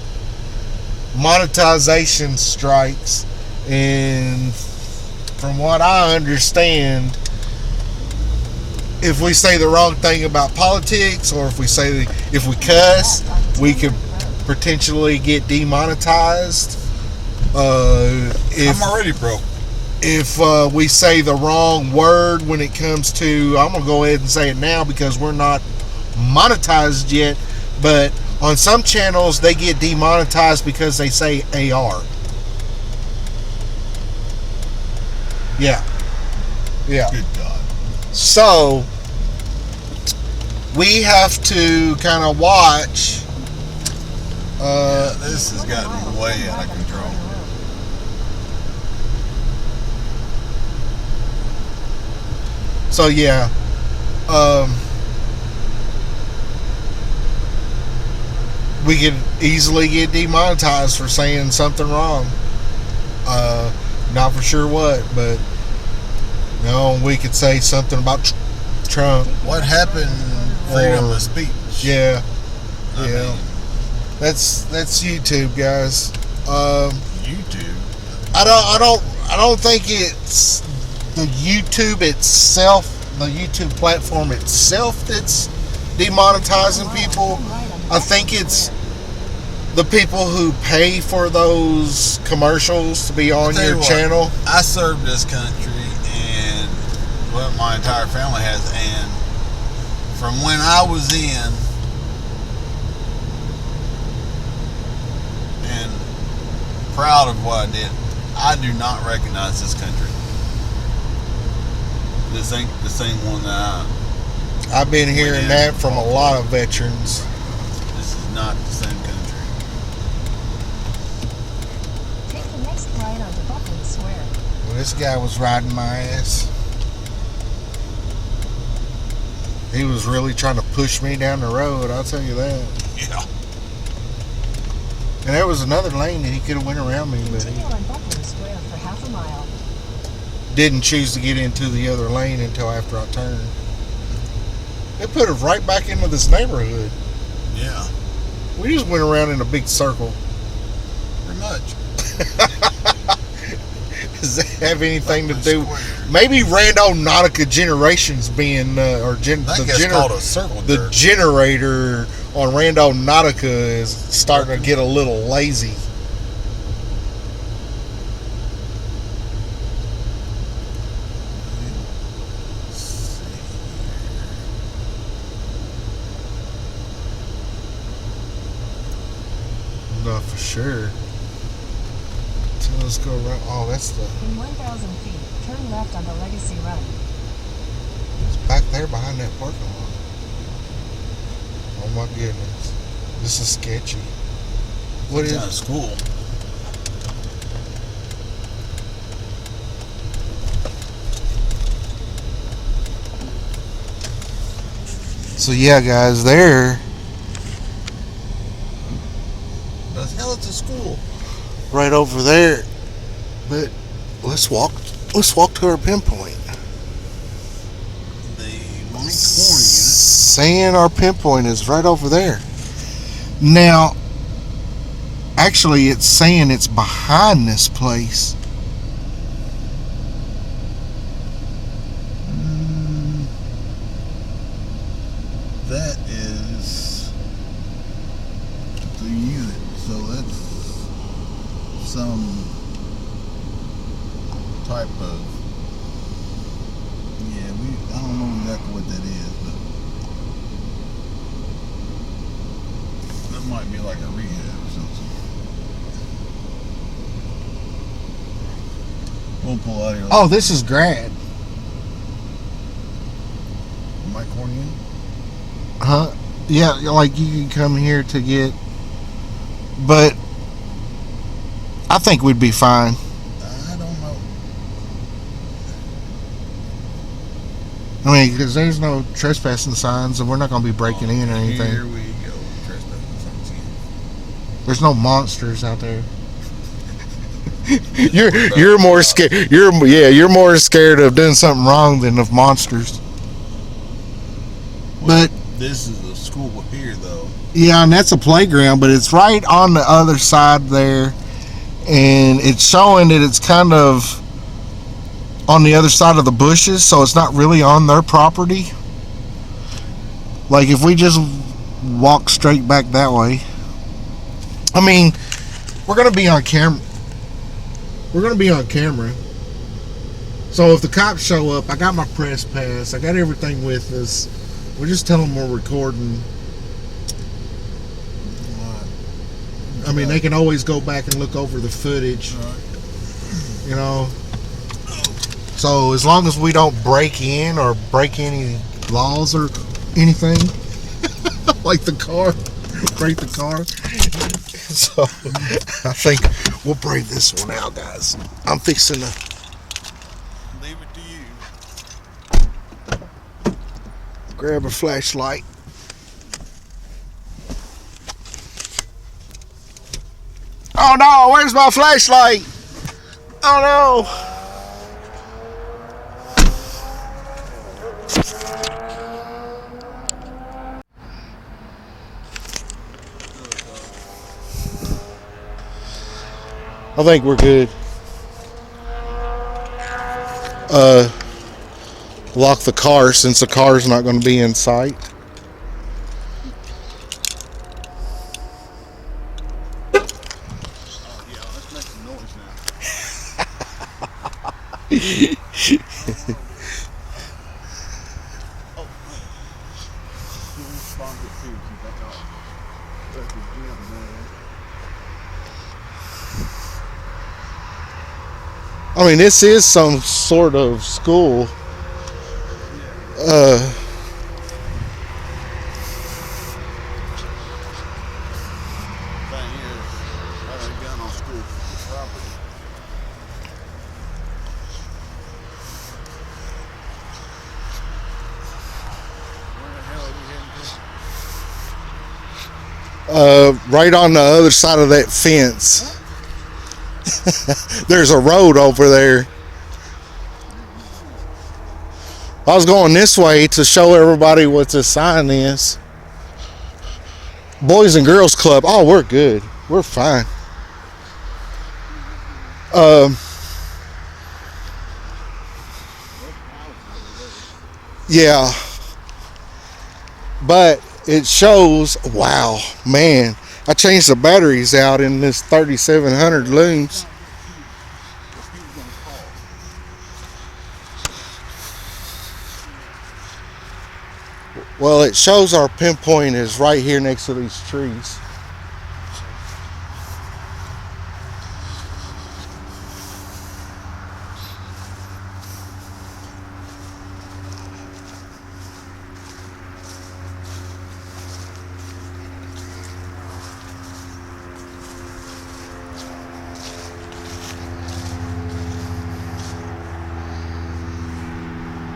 monetization strikes, and from what I understand, if we say the wrong thing about politics, or if we cuss, we could potentially get demonetized. I'm already broke. If we say the wrong word when it comes to, I'm gonna go ahead and say it now because we're not monetized yet, but on some channels they get demonetized because they say AR. Yeah. Good God. So we have to kind of watch. This has gotten way out of control. So yeah. We could easily get demonetized for saying something wrong. Not for sure what, but we could say something about Trump. What happened? Freedom of speech. Yeah, I mean, that's YouTube, guys. YouTube. I don't think it's the YouTube itself, the YouTube platform itself that's demonetizing people. I think it's the people who pay for those commercials to be on your channel. I served this country, and my entire family has, and from when I was in, and proud of what I did, I do not recognize this country. This ain't the same one that I've been hearing that from a lot of veterans. this is not the same country. Take the next ride onto Buckley Square. Well, this guy was riding my ass. He was really trying to push me down the road, I'll tell you that. Yeah. And there was another lane that he could have went around me, but Continue on Buckley Square for half a mile. didn't choose to get into the other lane until after I turned. It put us right back into this neighborhood. Yeah. We just went around in a big circle. Pretty much. Does that have anything to do? Square. Maybe Randonautica generations being I think that's called a circle the jerk. generator on Randonautica is starting to get a little lazy. Not for sure. So let's go around. Oh, that's the. In 1,000 feet, turn left on the Legacy Run. It's back there behind that parking lot. Oh my goodness. This is sketchy. What is Kind of school. So yeah, guys, there. The hell, it's a school. Right over there. But let's walk to our pinpoint. The Mike Corn unit. Saying our pinpoint is right over there. Now, actually, it's saying it's behind this place. That is the unit. So that's some type of, yeah, I don't know exactly what that is, but that might be like a rehab or something. We'll pull out here. Oh, this is grad. My corn unit? Huh? Yeah, like you can come here to get, but I think we'd be fine. I don't know. I mean, because there's no trespassing signs, and we're not going to be breaking in or anything. Here we go. Trespassing signs again. There's no monsters out there. you're more scared. You're more scared of doing something wrong than of monsters. But This is a school here, though. yeah, and that's a playground, but it's right on the other side there, and it's showing that it's kind of on the other side of the bushes, so it's not really on their property. Like if we just walk straight back that way, I mean, we're gonna be on camera. So if the cops show up, I got my press pass, I got everything with us. We just tell them we're recording. I mean, they can always go back and look over the footage, you know. So as long as we don't break in or break any laws or anything, like the car, break the car. So I think we'll brave this one out, guys. I'm fixing to Leave it to you. grab a flashlight. Oh no, where's my flashlight? Oh no. I think we're good. Lock the car since the car's not going to be in sight. Yeah, let's make some noise now. Oh, man. We'll respond to it soon, keep that talk. That's the gym, man. I mean, this is some sort of school. Thing is, I got a gun on school property. Where the hell are we heading to? Right on the other side of that fence. There's a road over there. I was going this way to show everybody what the sign is. Boys and Girls Club. Oh, we're good. We're fine. Yeah. But it shows, wow, man, I changed the batteries out in this 3700 looms. Well, it shows our pinpoint is right here next to these trees.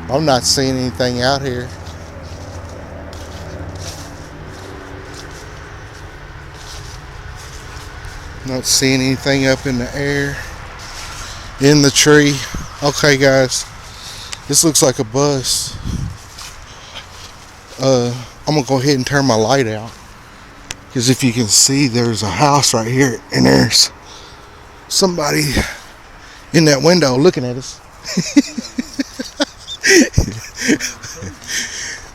I'm not seeing anything out here. Not seeing anything up in the air, in the tree. Okay, guys, this looks like a bus. I'm gonna go ahead and turn my light out, because if you can see, there's a house right here, and there's somebody in that window looking at us.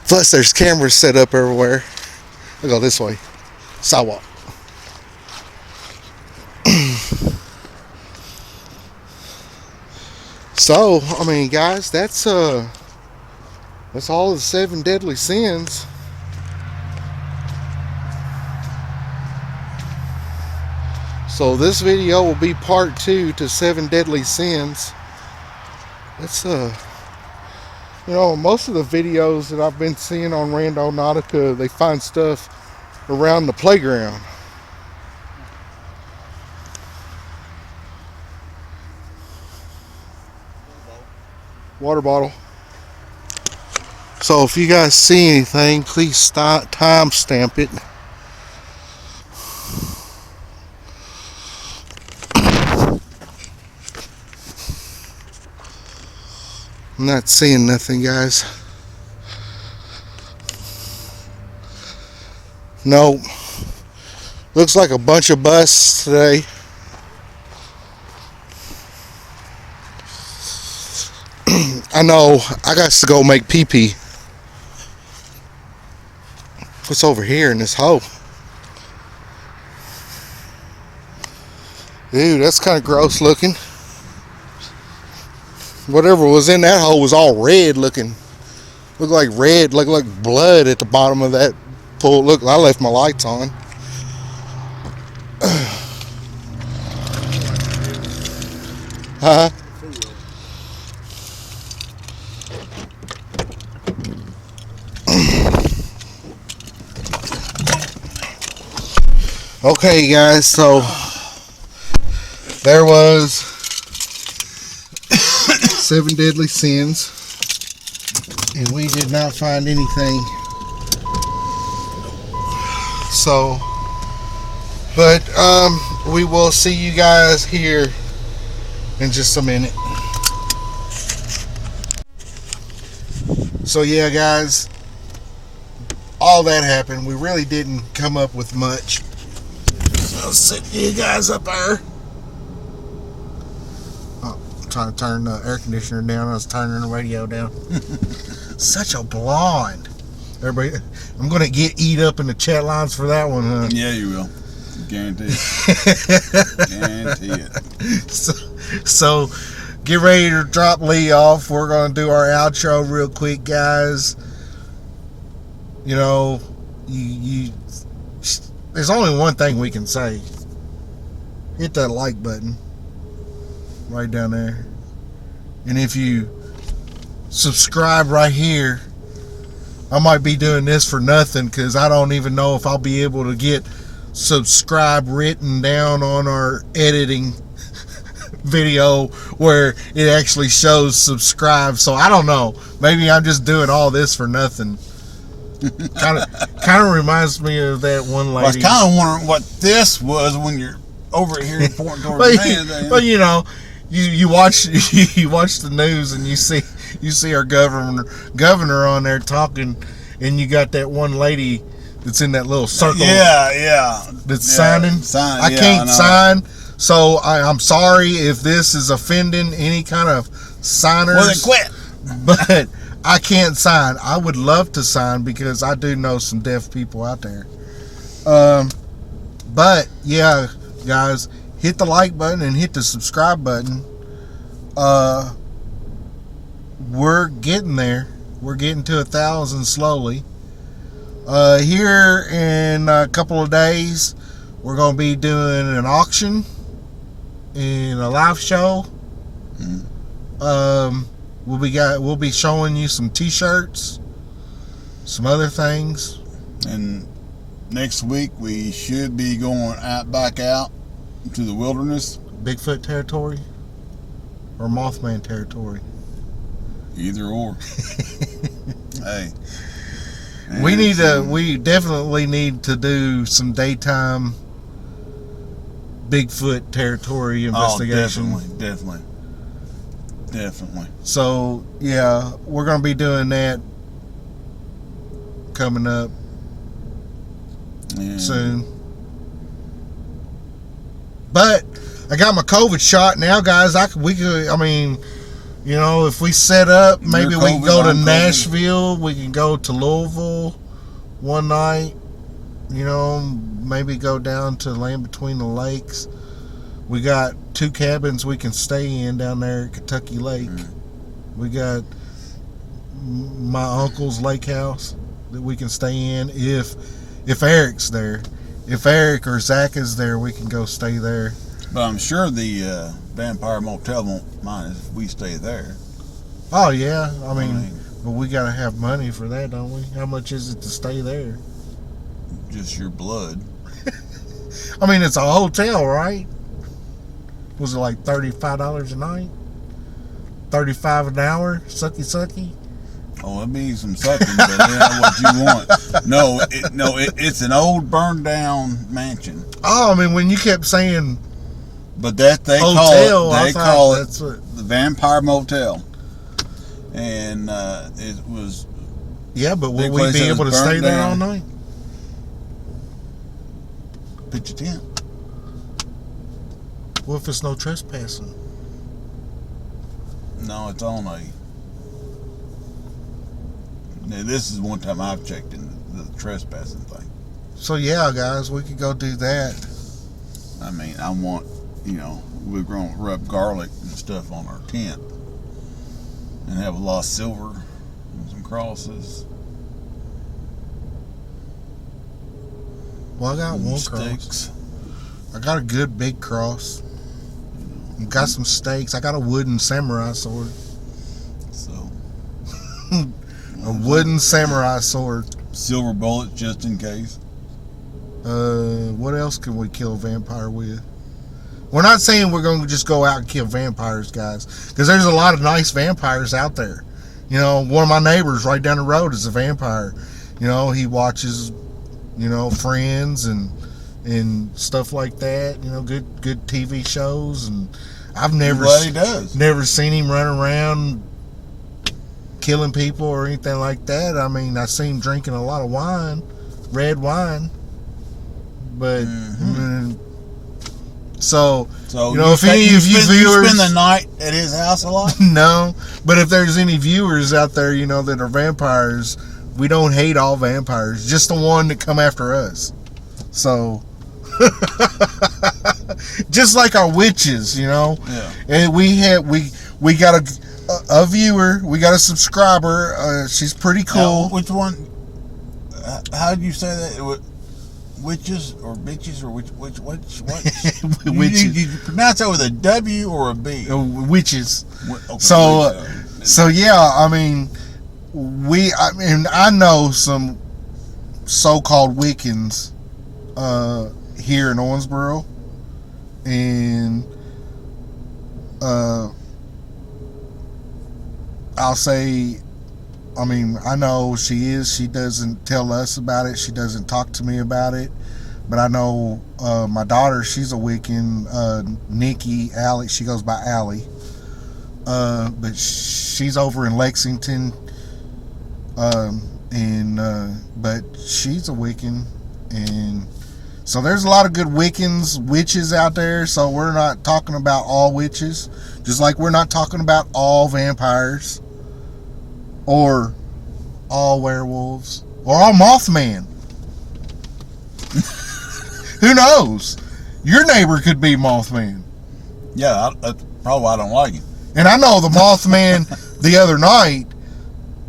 Plus, there's cameras set up everywhere. I'll go this way. Sidewalk. So, I mean, guys, that's all of the 7 deadly sins. So this video will be part 2 to 7 deadly sins. That's you know, most of the videos that I've been seeing on Randonautica, they find stuff around the playground. Water bottle. So if you guys see anything, please time stamp it. I'm not seeing nothing, guys. No. Looks like a bunch of busts today. I know, I got to go make pee-pee. What's over here in this hole? Dude, that's kind of gross looking. Whatever was in that hole was all red looking. Looked like red, looked like blood at the bottom of that pool. Look, I left my lights on. Huh? Okay, guys, so there was 7 deadly sins, and we did not find anything. So, but we will see you guys here in just a minute. So yeah, guys, all that happened. We really didn't come up with much. I'll sit you guys up there. Oh, I'm trying to turn the air conditioner down. I was turning the radio down. Such a blonde. Everybody, I'm gonna get eat up in the chat lines for that one, huh? Yeah, you will. Guarantee it. Guarantee it. So get ready to drop Lee off. We're gonna do our outro real quick, guys. You know, there's only one thing we can say. Hit that like button right down there. And if you subscribe right here, I might be doing this for nothing, because I don't even know if I'll be able to get subscribe written down on our editing video where it actually shows subscribe. So I don't know. Maybe I'm just doing all this for nothing. Kind of reminds me of that one lady. Well, I was kind of wondering what this was when you're over here pointing towards the man. But you know, you watch the news and you see our governor on there talking, and you got that one lady that's in that little circle. Yeah. That's signing. I can't sign. So I'm sorry if this is offending any kind of signers. Well, then quit. But I can't sign. I would love to sign because I do know some deaf people out there. But yeah, guys, hit the like button and hit the subscribe button. We're getting there. We're getting to 1,000 slowly. Here in a couple of days, we're going to be doing an auction and a live show. We'll be showing you some t-shirts, some other things. And next week we should be going back out to the wilderness. Bigfoot territory or Mothman territory. Either or. Hey. We definitely need to do some daytime Bigfoot territory investigation. Oh, definitely. So yeah, we're gonna be doing that coming up soon. But I got my COVID shot now, guys. If we set up, maybe we can go to Nashville. We can go to Louisville one night. Maybe go down to Land Between the Lakes. We got 2 cabins we can stay in down there at Kentucky Lake. We got my uncle's lake house that we can stay in if Eric's there. If Eric or Zach is there, we can go stay there. But I'm sure the Vampire Motel won't mind if we stay there. Oh yeah, but we gotta have money for that, don't we? How much is it to stay there? Just your blood. It's a hotel, right? Was it like $35 a night? $35 an hour? Sucky? Oh, it'd be some sucking, but that's what you want. No, it's an old burned down mansion. Oh, when you kept saying but that they hotel, call it the Vampire Motel. And it was... Yeah, but will we be able to stay there all night? Pitch a tent. What if it's no trespassing? No, it's on a... Now, this is one time I've checked in the trespassing thing. So yeah, guys, we could go do that. I want, we're going to rub garlic and stuff on our tent. And have a lot of silver and some crosses. Well, I got one cross. I got a good big cross. Got some stakes. I got a wooden samurai sword. So. A wooden samurai sword. Silver bullets just in case. What else can we kill a vampire with? We're not saying we're going to just go out and kill vampires, guys, because there's a lot of nice vampires out there. One of my neighbors right down the road is a vampire. He watches, Friends and stuff like that. Good TV shows, and I've never seen him run around killing people or anything like that. I seen him drinking a lot of wine, red wine, but. So if any of you viewers, you spend the night at his house a lot? No, but if there's any viewers out there, that are vampires, we don't hate all vampires, just the one that come after us. So, just like our witches, Yeah. And we got a viewer, we got a subscriber. She's pretty cool. Now, which one? How did you say that? Witches or bitches or which witches? You pronounce that with a W or a B? Witches. Okay, so yeah, I know some so-called Wiccans here in Owensboro, and I'll say, I know she doesn't tell us about it. She doesn't talk to me about it. But I know my daughter, she's a Wiccan, Nikki, Allie. She goes by Allie. But she's over in Lexington. But she's a Wiccan. And so there's a lot of good witches out there. So we're not talking about all witches. Just like we're not talking about all vampires. or all werewolves, or all Mothman. Who knows? Your neighbor could be Mothman. Yeah, that's probably why I don't like him. And I know the Mothman the other night,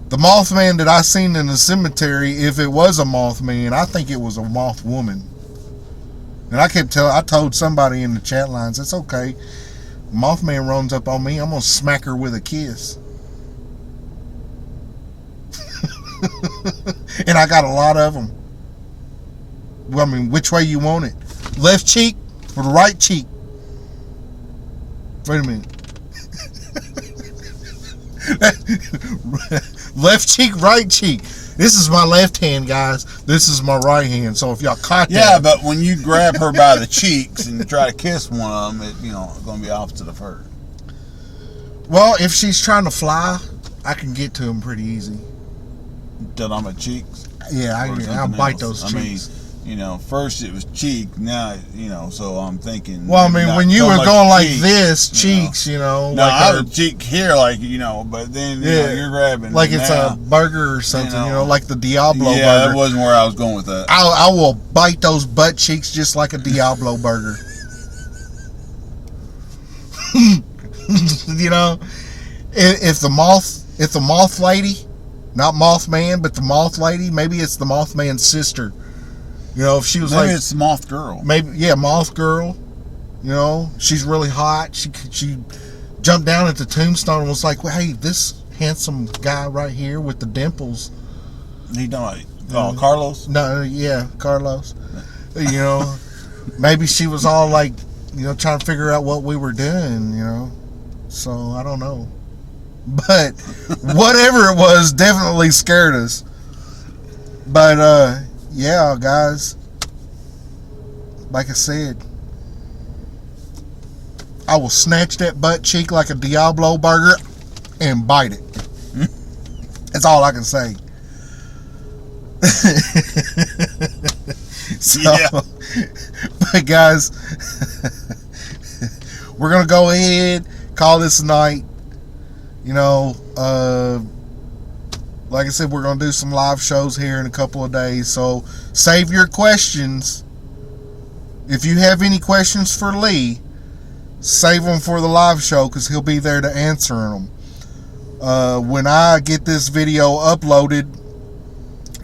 the Mothman that I seen in the cemetery, if it was a Mothman, I think it was a moth woman. And I told somebody in the chat lines, it's okay. Mothman runs up on me, I'm going to smack her with a kiss. And I got a lot of them. Well, I mean, which way you want it? Left cheek or the right cheek? Wait a minute. Left cheek, right cheek. This is my left hand, guys. This is my right hand. So if y'all caught that. Yeah, but when you grab her by the cheeks and try to kiss one of them, it's going to be opposite of her. Well, if she's trying to fly, I can get to them pretty easy. Done on my cheeks? Yeah, I'll bite those cheeks. I mean, first it was cheek, now, so I'm thinking. Well, I mean, when you were going like this, cheeks, No, like I was cheek here, like, but then, you're grabbing. Like it's a burger or something, like the Diablo burger. Yeah, that wasn't where I was going with that. I will bite those butt cheeks just like a Diablo burger. If the moth lady, not Mothman, but the moth lady, maybe it's the Mothman's sister. If she was maybe it's the moth girl. Maybe, yeah, moth girl. She's really hot. She jumped down at the tombstone and was like, well, hey, this handsome guy right here with the dimples. He done Carlos? No, yeah, Carlos. Maybe she was all like, trying to figure out what we were doing, So, I don't know. But whatever it was definitely scared us. But, yeah, guys, like I said, I will snatch that butt cheek like a Diablo burger and bite it. That's all I can say. But guys, we're going to go ahead, call this a night. Like I said, we're going to do some live shows here in a couple of days. So save your questions. If you have any questions for Lee, save them for the live show because he'll be there to answer them. When I get this video uploaded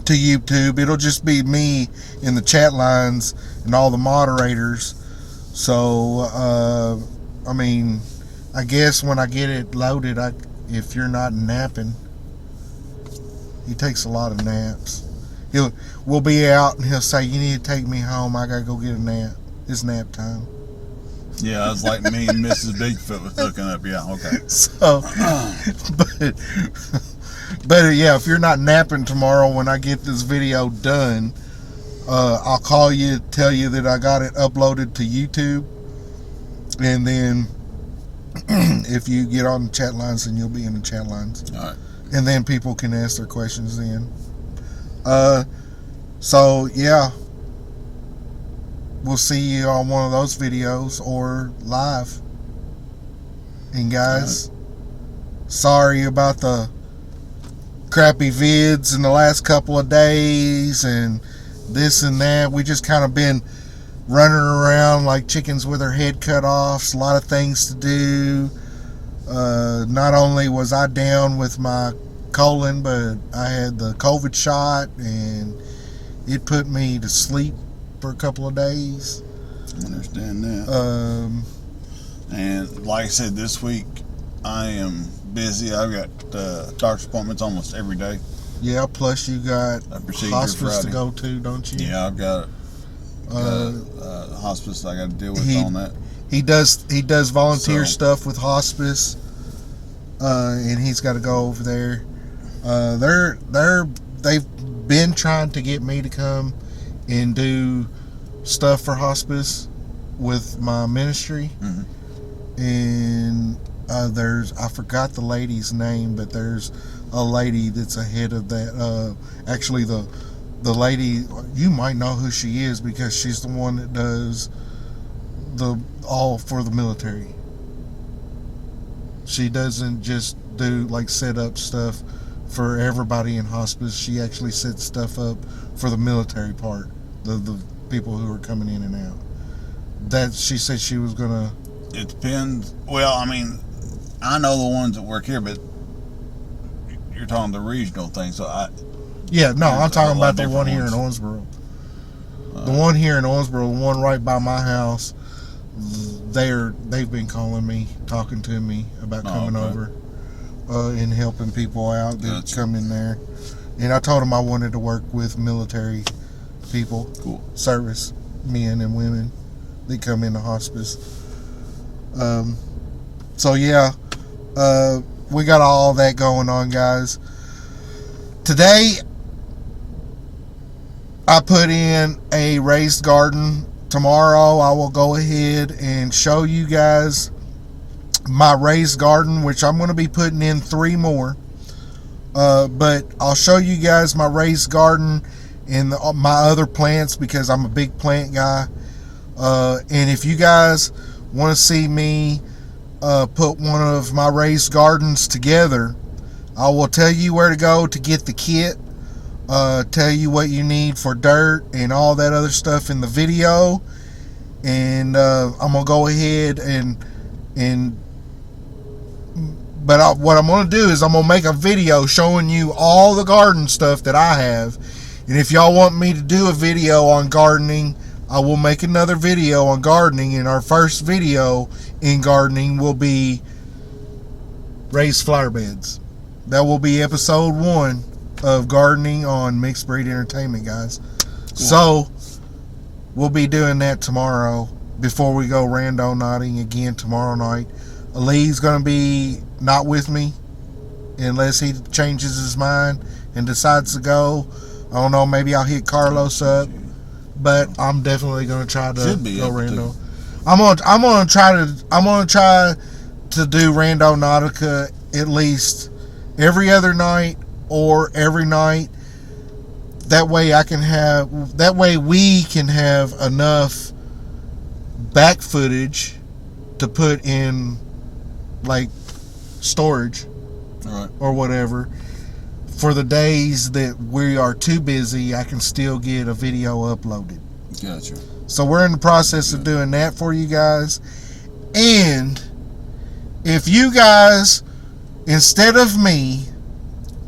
to YouTube, it'll just be me in the chat lines and all the moderators. So, I guess when I get it loaded, if you're not napping, he takes a lot of naps. We'll be out and he'll say, you need to take me home. I got to go get a nap. It's nap time. Yeah, it's like me and Mrs. Bigfoot was hooking up. Yeah, okay. So, but yeah, if you're not napping tomorrow when I get this video done, I'll call you, tell you that I got it uploaded to YouTube. And then if you get on the chat lines, then you'll be in the chat lines. All right. And then people can ask their questions then. So, yeah. We'll see you on one of those videos or live. And guys, sorry about the crappy vids in the last couple of days and this and that. We just kind of been running around like chickens with their head cut off. A lot of things to do. Not only was I down with my colon, but I had the COVID shot and it put me to sleep for a couple of days. I understand that. And like I said, this week I am busy. I've got doctor's appointments almost every day. Yeah, plus you got hospice Friday to go to, don't you? Yeah, I've got hospice I got to deal with on that. He does volunteer stuff with hospice, and he's got to go over there. They've been trying to get me to come and do stuff for hospice with my ministry. Mm-hmm. And I forgot the lady's name, but there's a lady that's ahead of that. Actually, the lady, you might know who she is because she's the one that does all for the military. She doesn't just do like set up stuff for everybody in hospice. She actually set stuff up for the military part, the people who are coming in and out. That she said she was gonna. It depends. Well, I mean, I know the ones that work here, but you're talking the regional thing. So Yeah, no, I'm talking about the one different here in ones. Owensboro. The one here in Owensboro, the one right by my house. They've been calling me, talking to me about coming over and helping people out that come in there. And I told them I wanted to work with military people, service men and women that come into hospice. So yeah, we got all that going on, guys. Today, I put in a raised garden. Tomorrow, I will go ahead and show you guys my raised garden, which I'm going to be putting in 3 more. But I'll show you guys my raised garden and my other plants, because I'm a big plant guy. And if you guys want to see me put one of my raised gardens together, I will tell you where to go to get the kit, tell you what you need for dirt and all that other stuff in the video. And I'm gonna go ahead what I'm gonna do is I'm gonna make a video showing you all the garden stuff that I have. And if y'all want me to do a video on gardening, I will make another video on gardening. And our first video in gardening will be raised flower beds. That will be episode 1 of gardening on Mixed Breed Entertainment, guys. Cool. So we'll be doing that tomorrow before we go randonauting again tomorrow night. Lee's gonna be not with me unless he changes his mind and decides to go. I don't know, maybe I'll hit Carlos up, but I'm definitely gonna try to go rando. I'm gonna try to do Randonautica at least every other night or every night. That way we can have enough back footage to put in like storage, right, or whatever. For the days that we are too busy, I can still get a video uploaded. Gotcha. So we're in the process of doing that for you guys. And if you guys, instead of me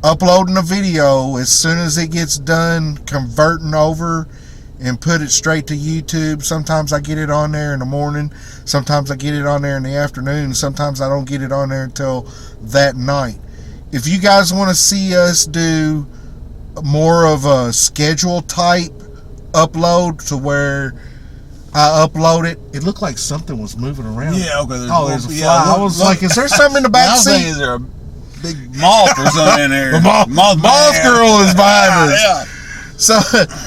uploading a video as soon as it gets done converting over and put it straight to YouTube, sometimes I get it on there in the morning, sometimes I get it on there in the afternoon, sometimes I don't get it on there until that night. If you guys want to see us do more of a schedule type upload to where I upload it, it looked like something was moving around. Yeah, okay. There's a fly. I was like, is there something in the back seat? Is there a big moth or something in there? The moth girl is behind us. Yeah. So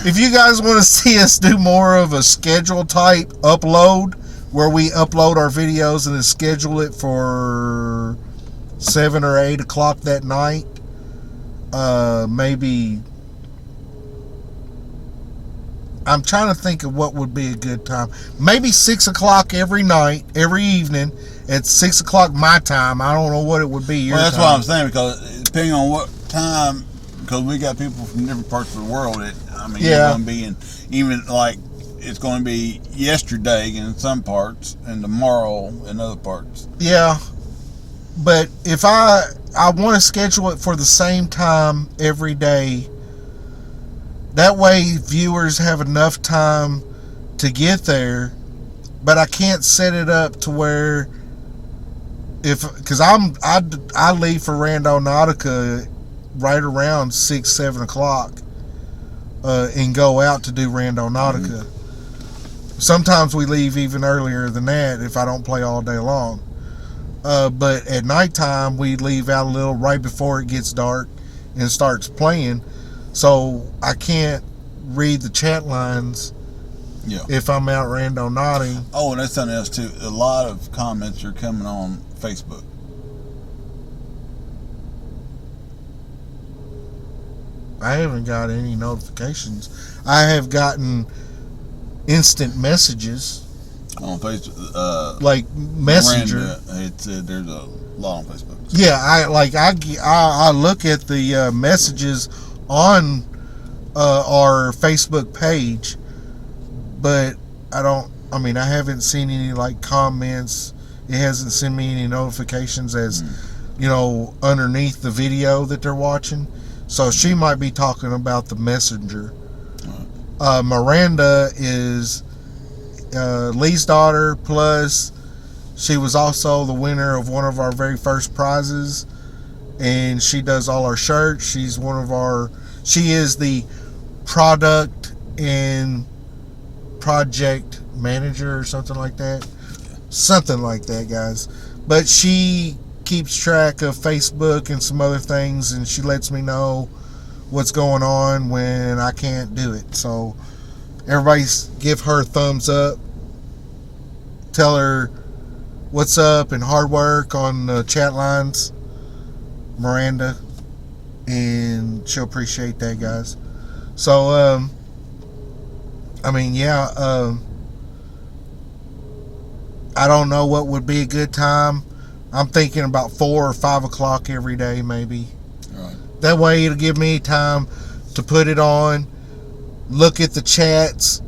if you guys want to see us do more of a schedule type upload where we upload our videos and then schedule it for 7 or 8 o'clock that night, maybe I'm trying to think of what would be a good time. Maybe 6 o'clock every night, every evening at 6 o'clock my time. I don't know what it would be your that's time. what I'm saying, because depending on what time, because we got people from different parts of the world. You're going to be in, even like it's going to be yesterday in some parts and tomorrow in other parts. Yeah, but if I want to schedule it for the same time every day, that way viewers have enough time to get there. But I can't set it up to where because I leave for Randonautica right around 6-7 o'clock and go out to do Randonautica. Sometimes we leave even earlier than that if I don't play all day long. But at nighttime we leave out a little right before it gets dark and starts playing, so I can't read the chat lines if I'm out randonauting. Oh, and that's something else too. A lot of comments are coming on Facebook. I haven't got any notifications. I have gotten instant messages. On Facebook, like Messenger. Miranda, it said there's a lot on Facebook. Yeah, I look at the messages on our Facebook page, but I haven't seen any like comments. It hasn't sent me any notifications as underneath the video that they're watching. So she might be talking about the Messenger. Miranda is Lee's daughter, plus she was also the winner of one of our very first prizes, and she does all our shirts. She is the product and project manager or something like that. Something like that, guys. But she keeps track of Facebook and some other things, and she lets me know what's going on when I can't do it. So everybody give her a thumbs up. Tell her what's up and hard work on the chat lines, Miranda, and she'll appreciate that, guys. So I don't know what would be a good time. I'm thinking about 4 or 5 o'clock every day, maybe. Right. That way it'll give me time to put it on, look at the chats.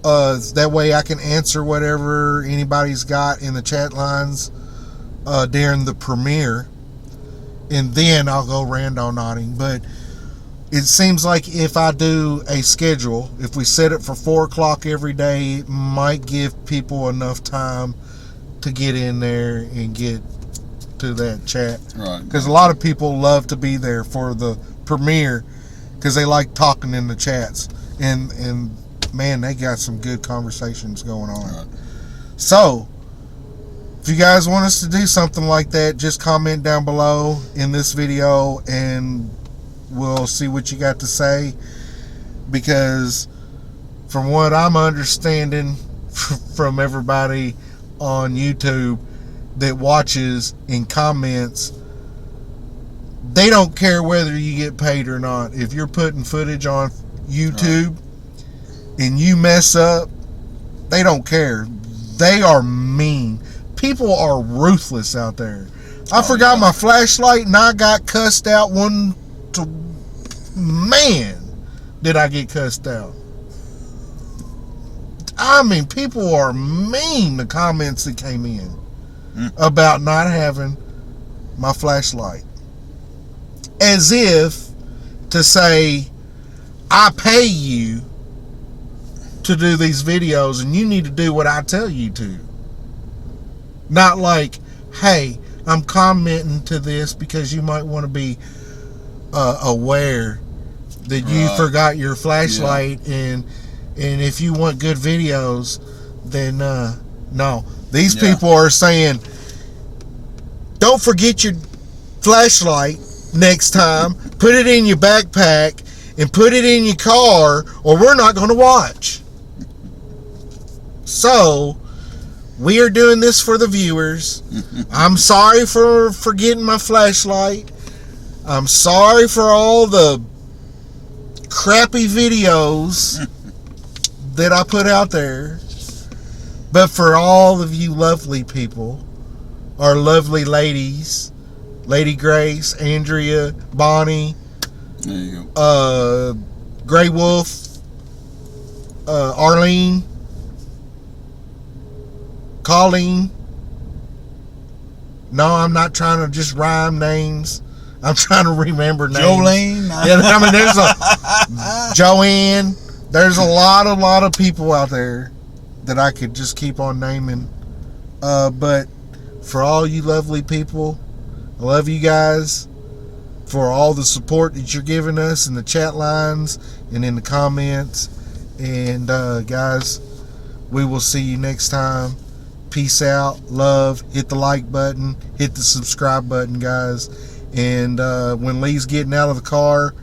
That way I can answer whatever anybody's got in the chat lines during the premiere. And then I'll go randonauting. But it seems like if I do a schedule, if we set it for 4 o'clock every day, it might give people enough time to get in there and get to that chat. Right. Because a lot of people love to be there for the premiere because they like talking in the chats. And man, they got some good conversations going on. Right. So, if you guys want us to do something like that, just comment down below in this video and we'll see what you got to say. Because from what I'm understanding from everybody on YouTube that watches and comments, they don't care whether you get paid or not. If you're putting footage on YouTube and you mess up, they don't care. They are mean. People are ruthless out there. I forgot my flashlight and I got cussed out man, did I get cussed out. I mean, people are mean, the comments that came in about not having my flashlight. As if to say, I pay you to do these videos and you need to do what I tell you to. Not like, hey, I'm commenting to this because you might want to be aware that you forgot your flashlight, and if you want good videos, then no. These people are saying, don't forget your flashlight next time. Put it in your backpack and put it in your car, or we're not going to watch. So we are doing this for the viewers. I'm sorry for forgetting my flashlight. I'm sorry for all the crappy videos that I put out there. But for all of you lovely people, our lovely ladies, Lady Grace, Andrea, Bonnie, there you go. Grey Wolf, Arlene, Colleen. No, I'm not trying to just rhyme names. I'm trying to remember names. Jolene. Yeah, I mean, there's a Joanne. There's a lot of people out there that I could just keep on naming. But for all you lovely people, I love you guys for all the support that you're giving us in the chat lines and in the comments. And guys, we will see you next time. Peace out, love, hit the like button, hit the subscribe button, guys. And when Lee's getting out of the car,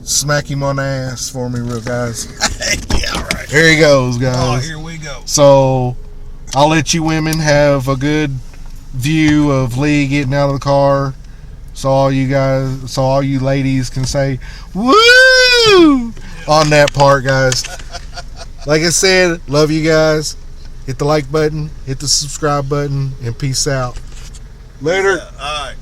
smack him on the ass for me, real guys. Yeah, all right. Here he goes, guys. Oh, here we go. So I'll let you women have a good view of Lee getting out of the car, so all you ladies can say woo on that part, guys. Like I said, love you guys. Hit the like button, hit the subscribe button, and peace out. Later. All right.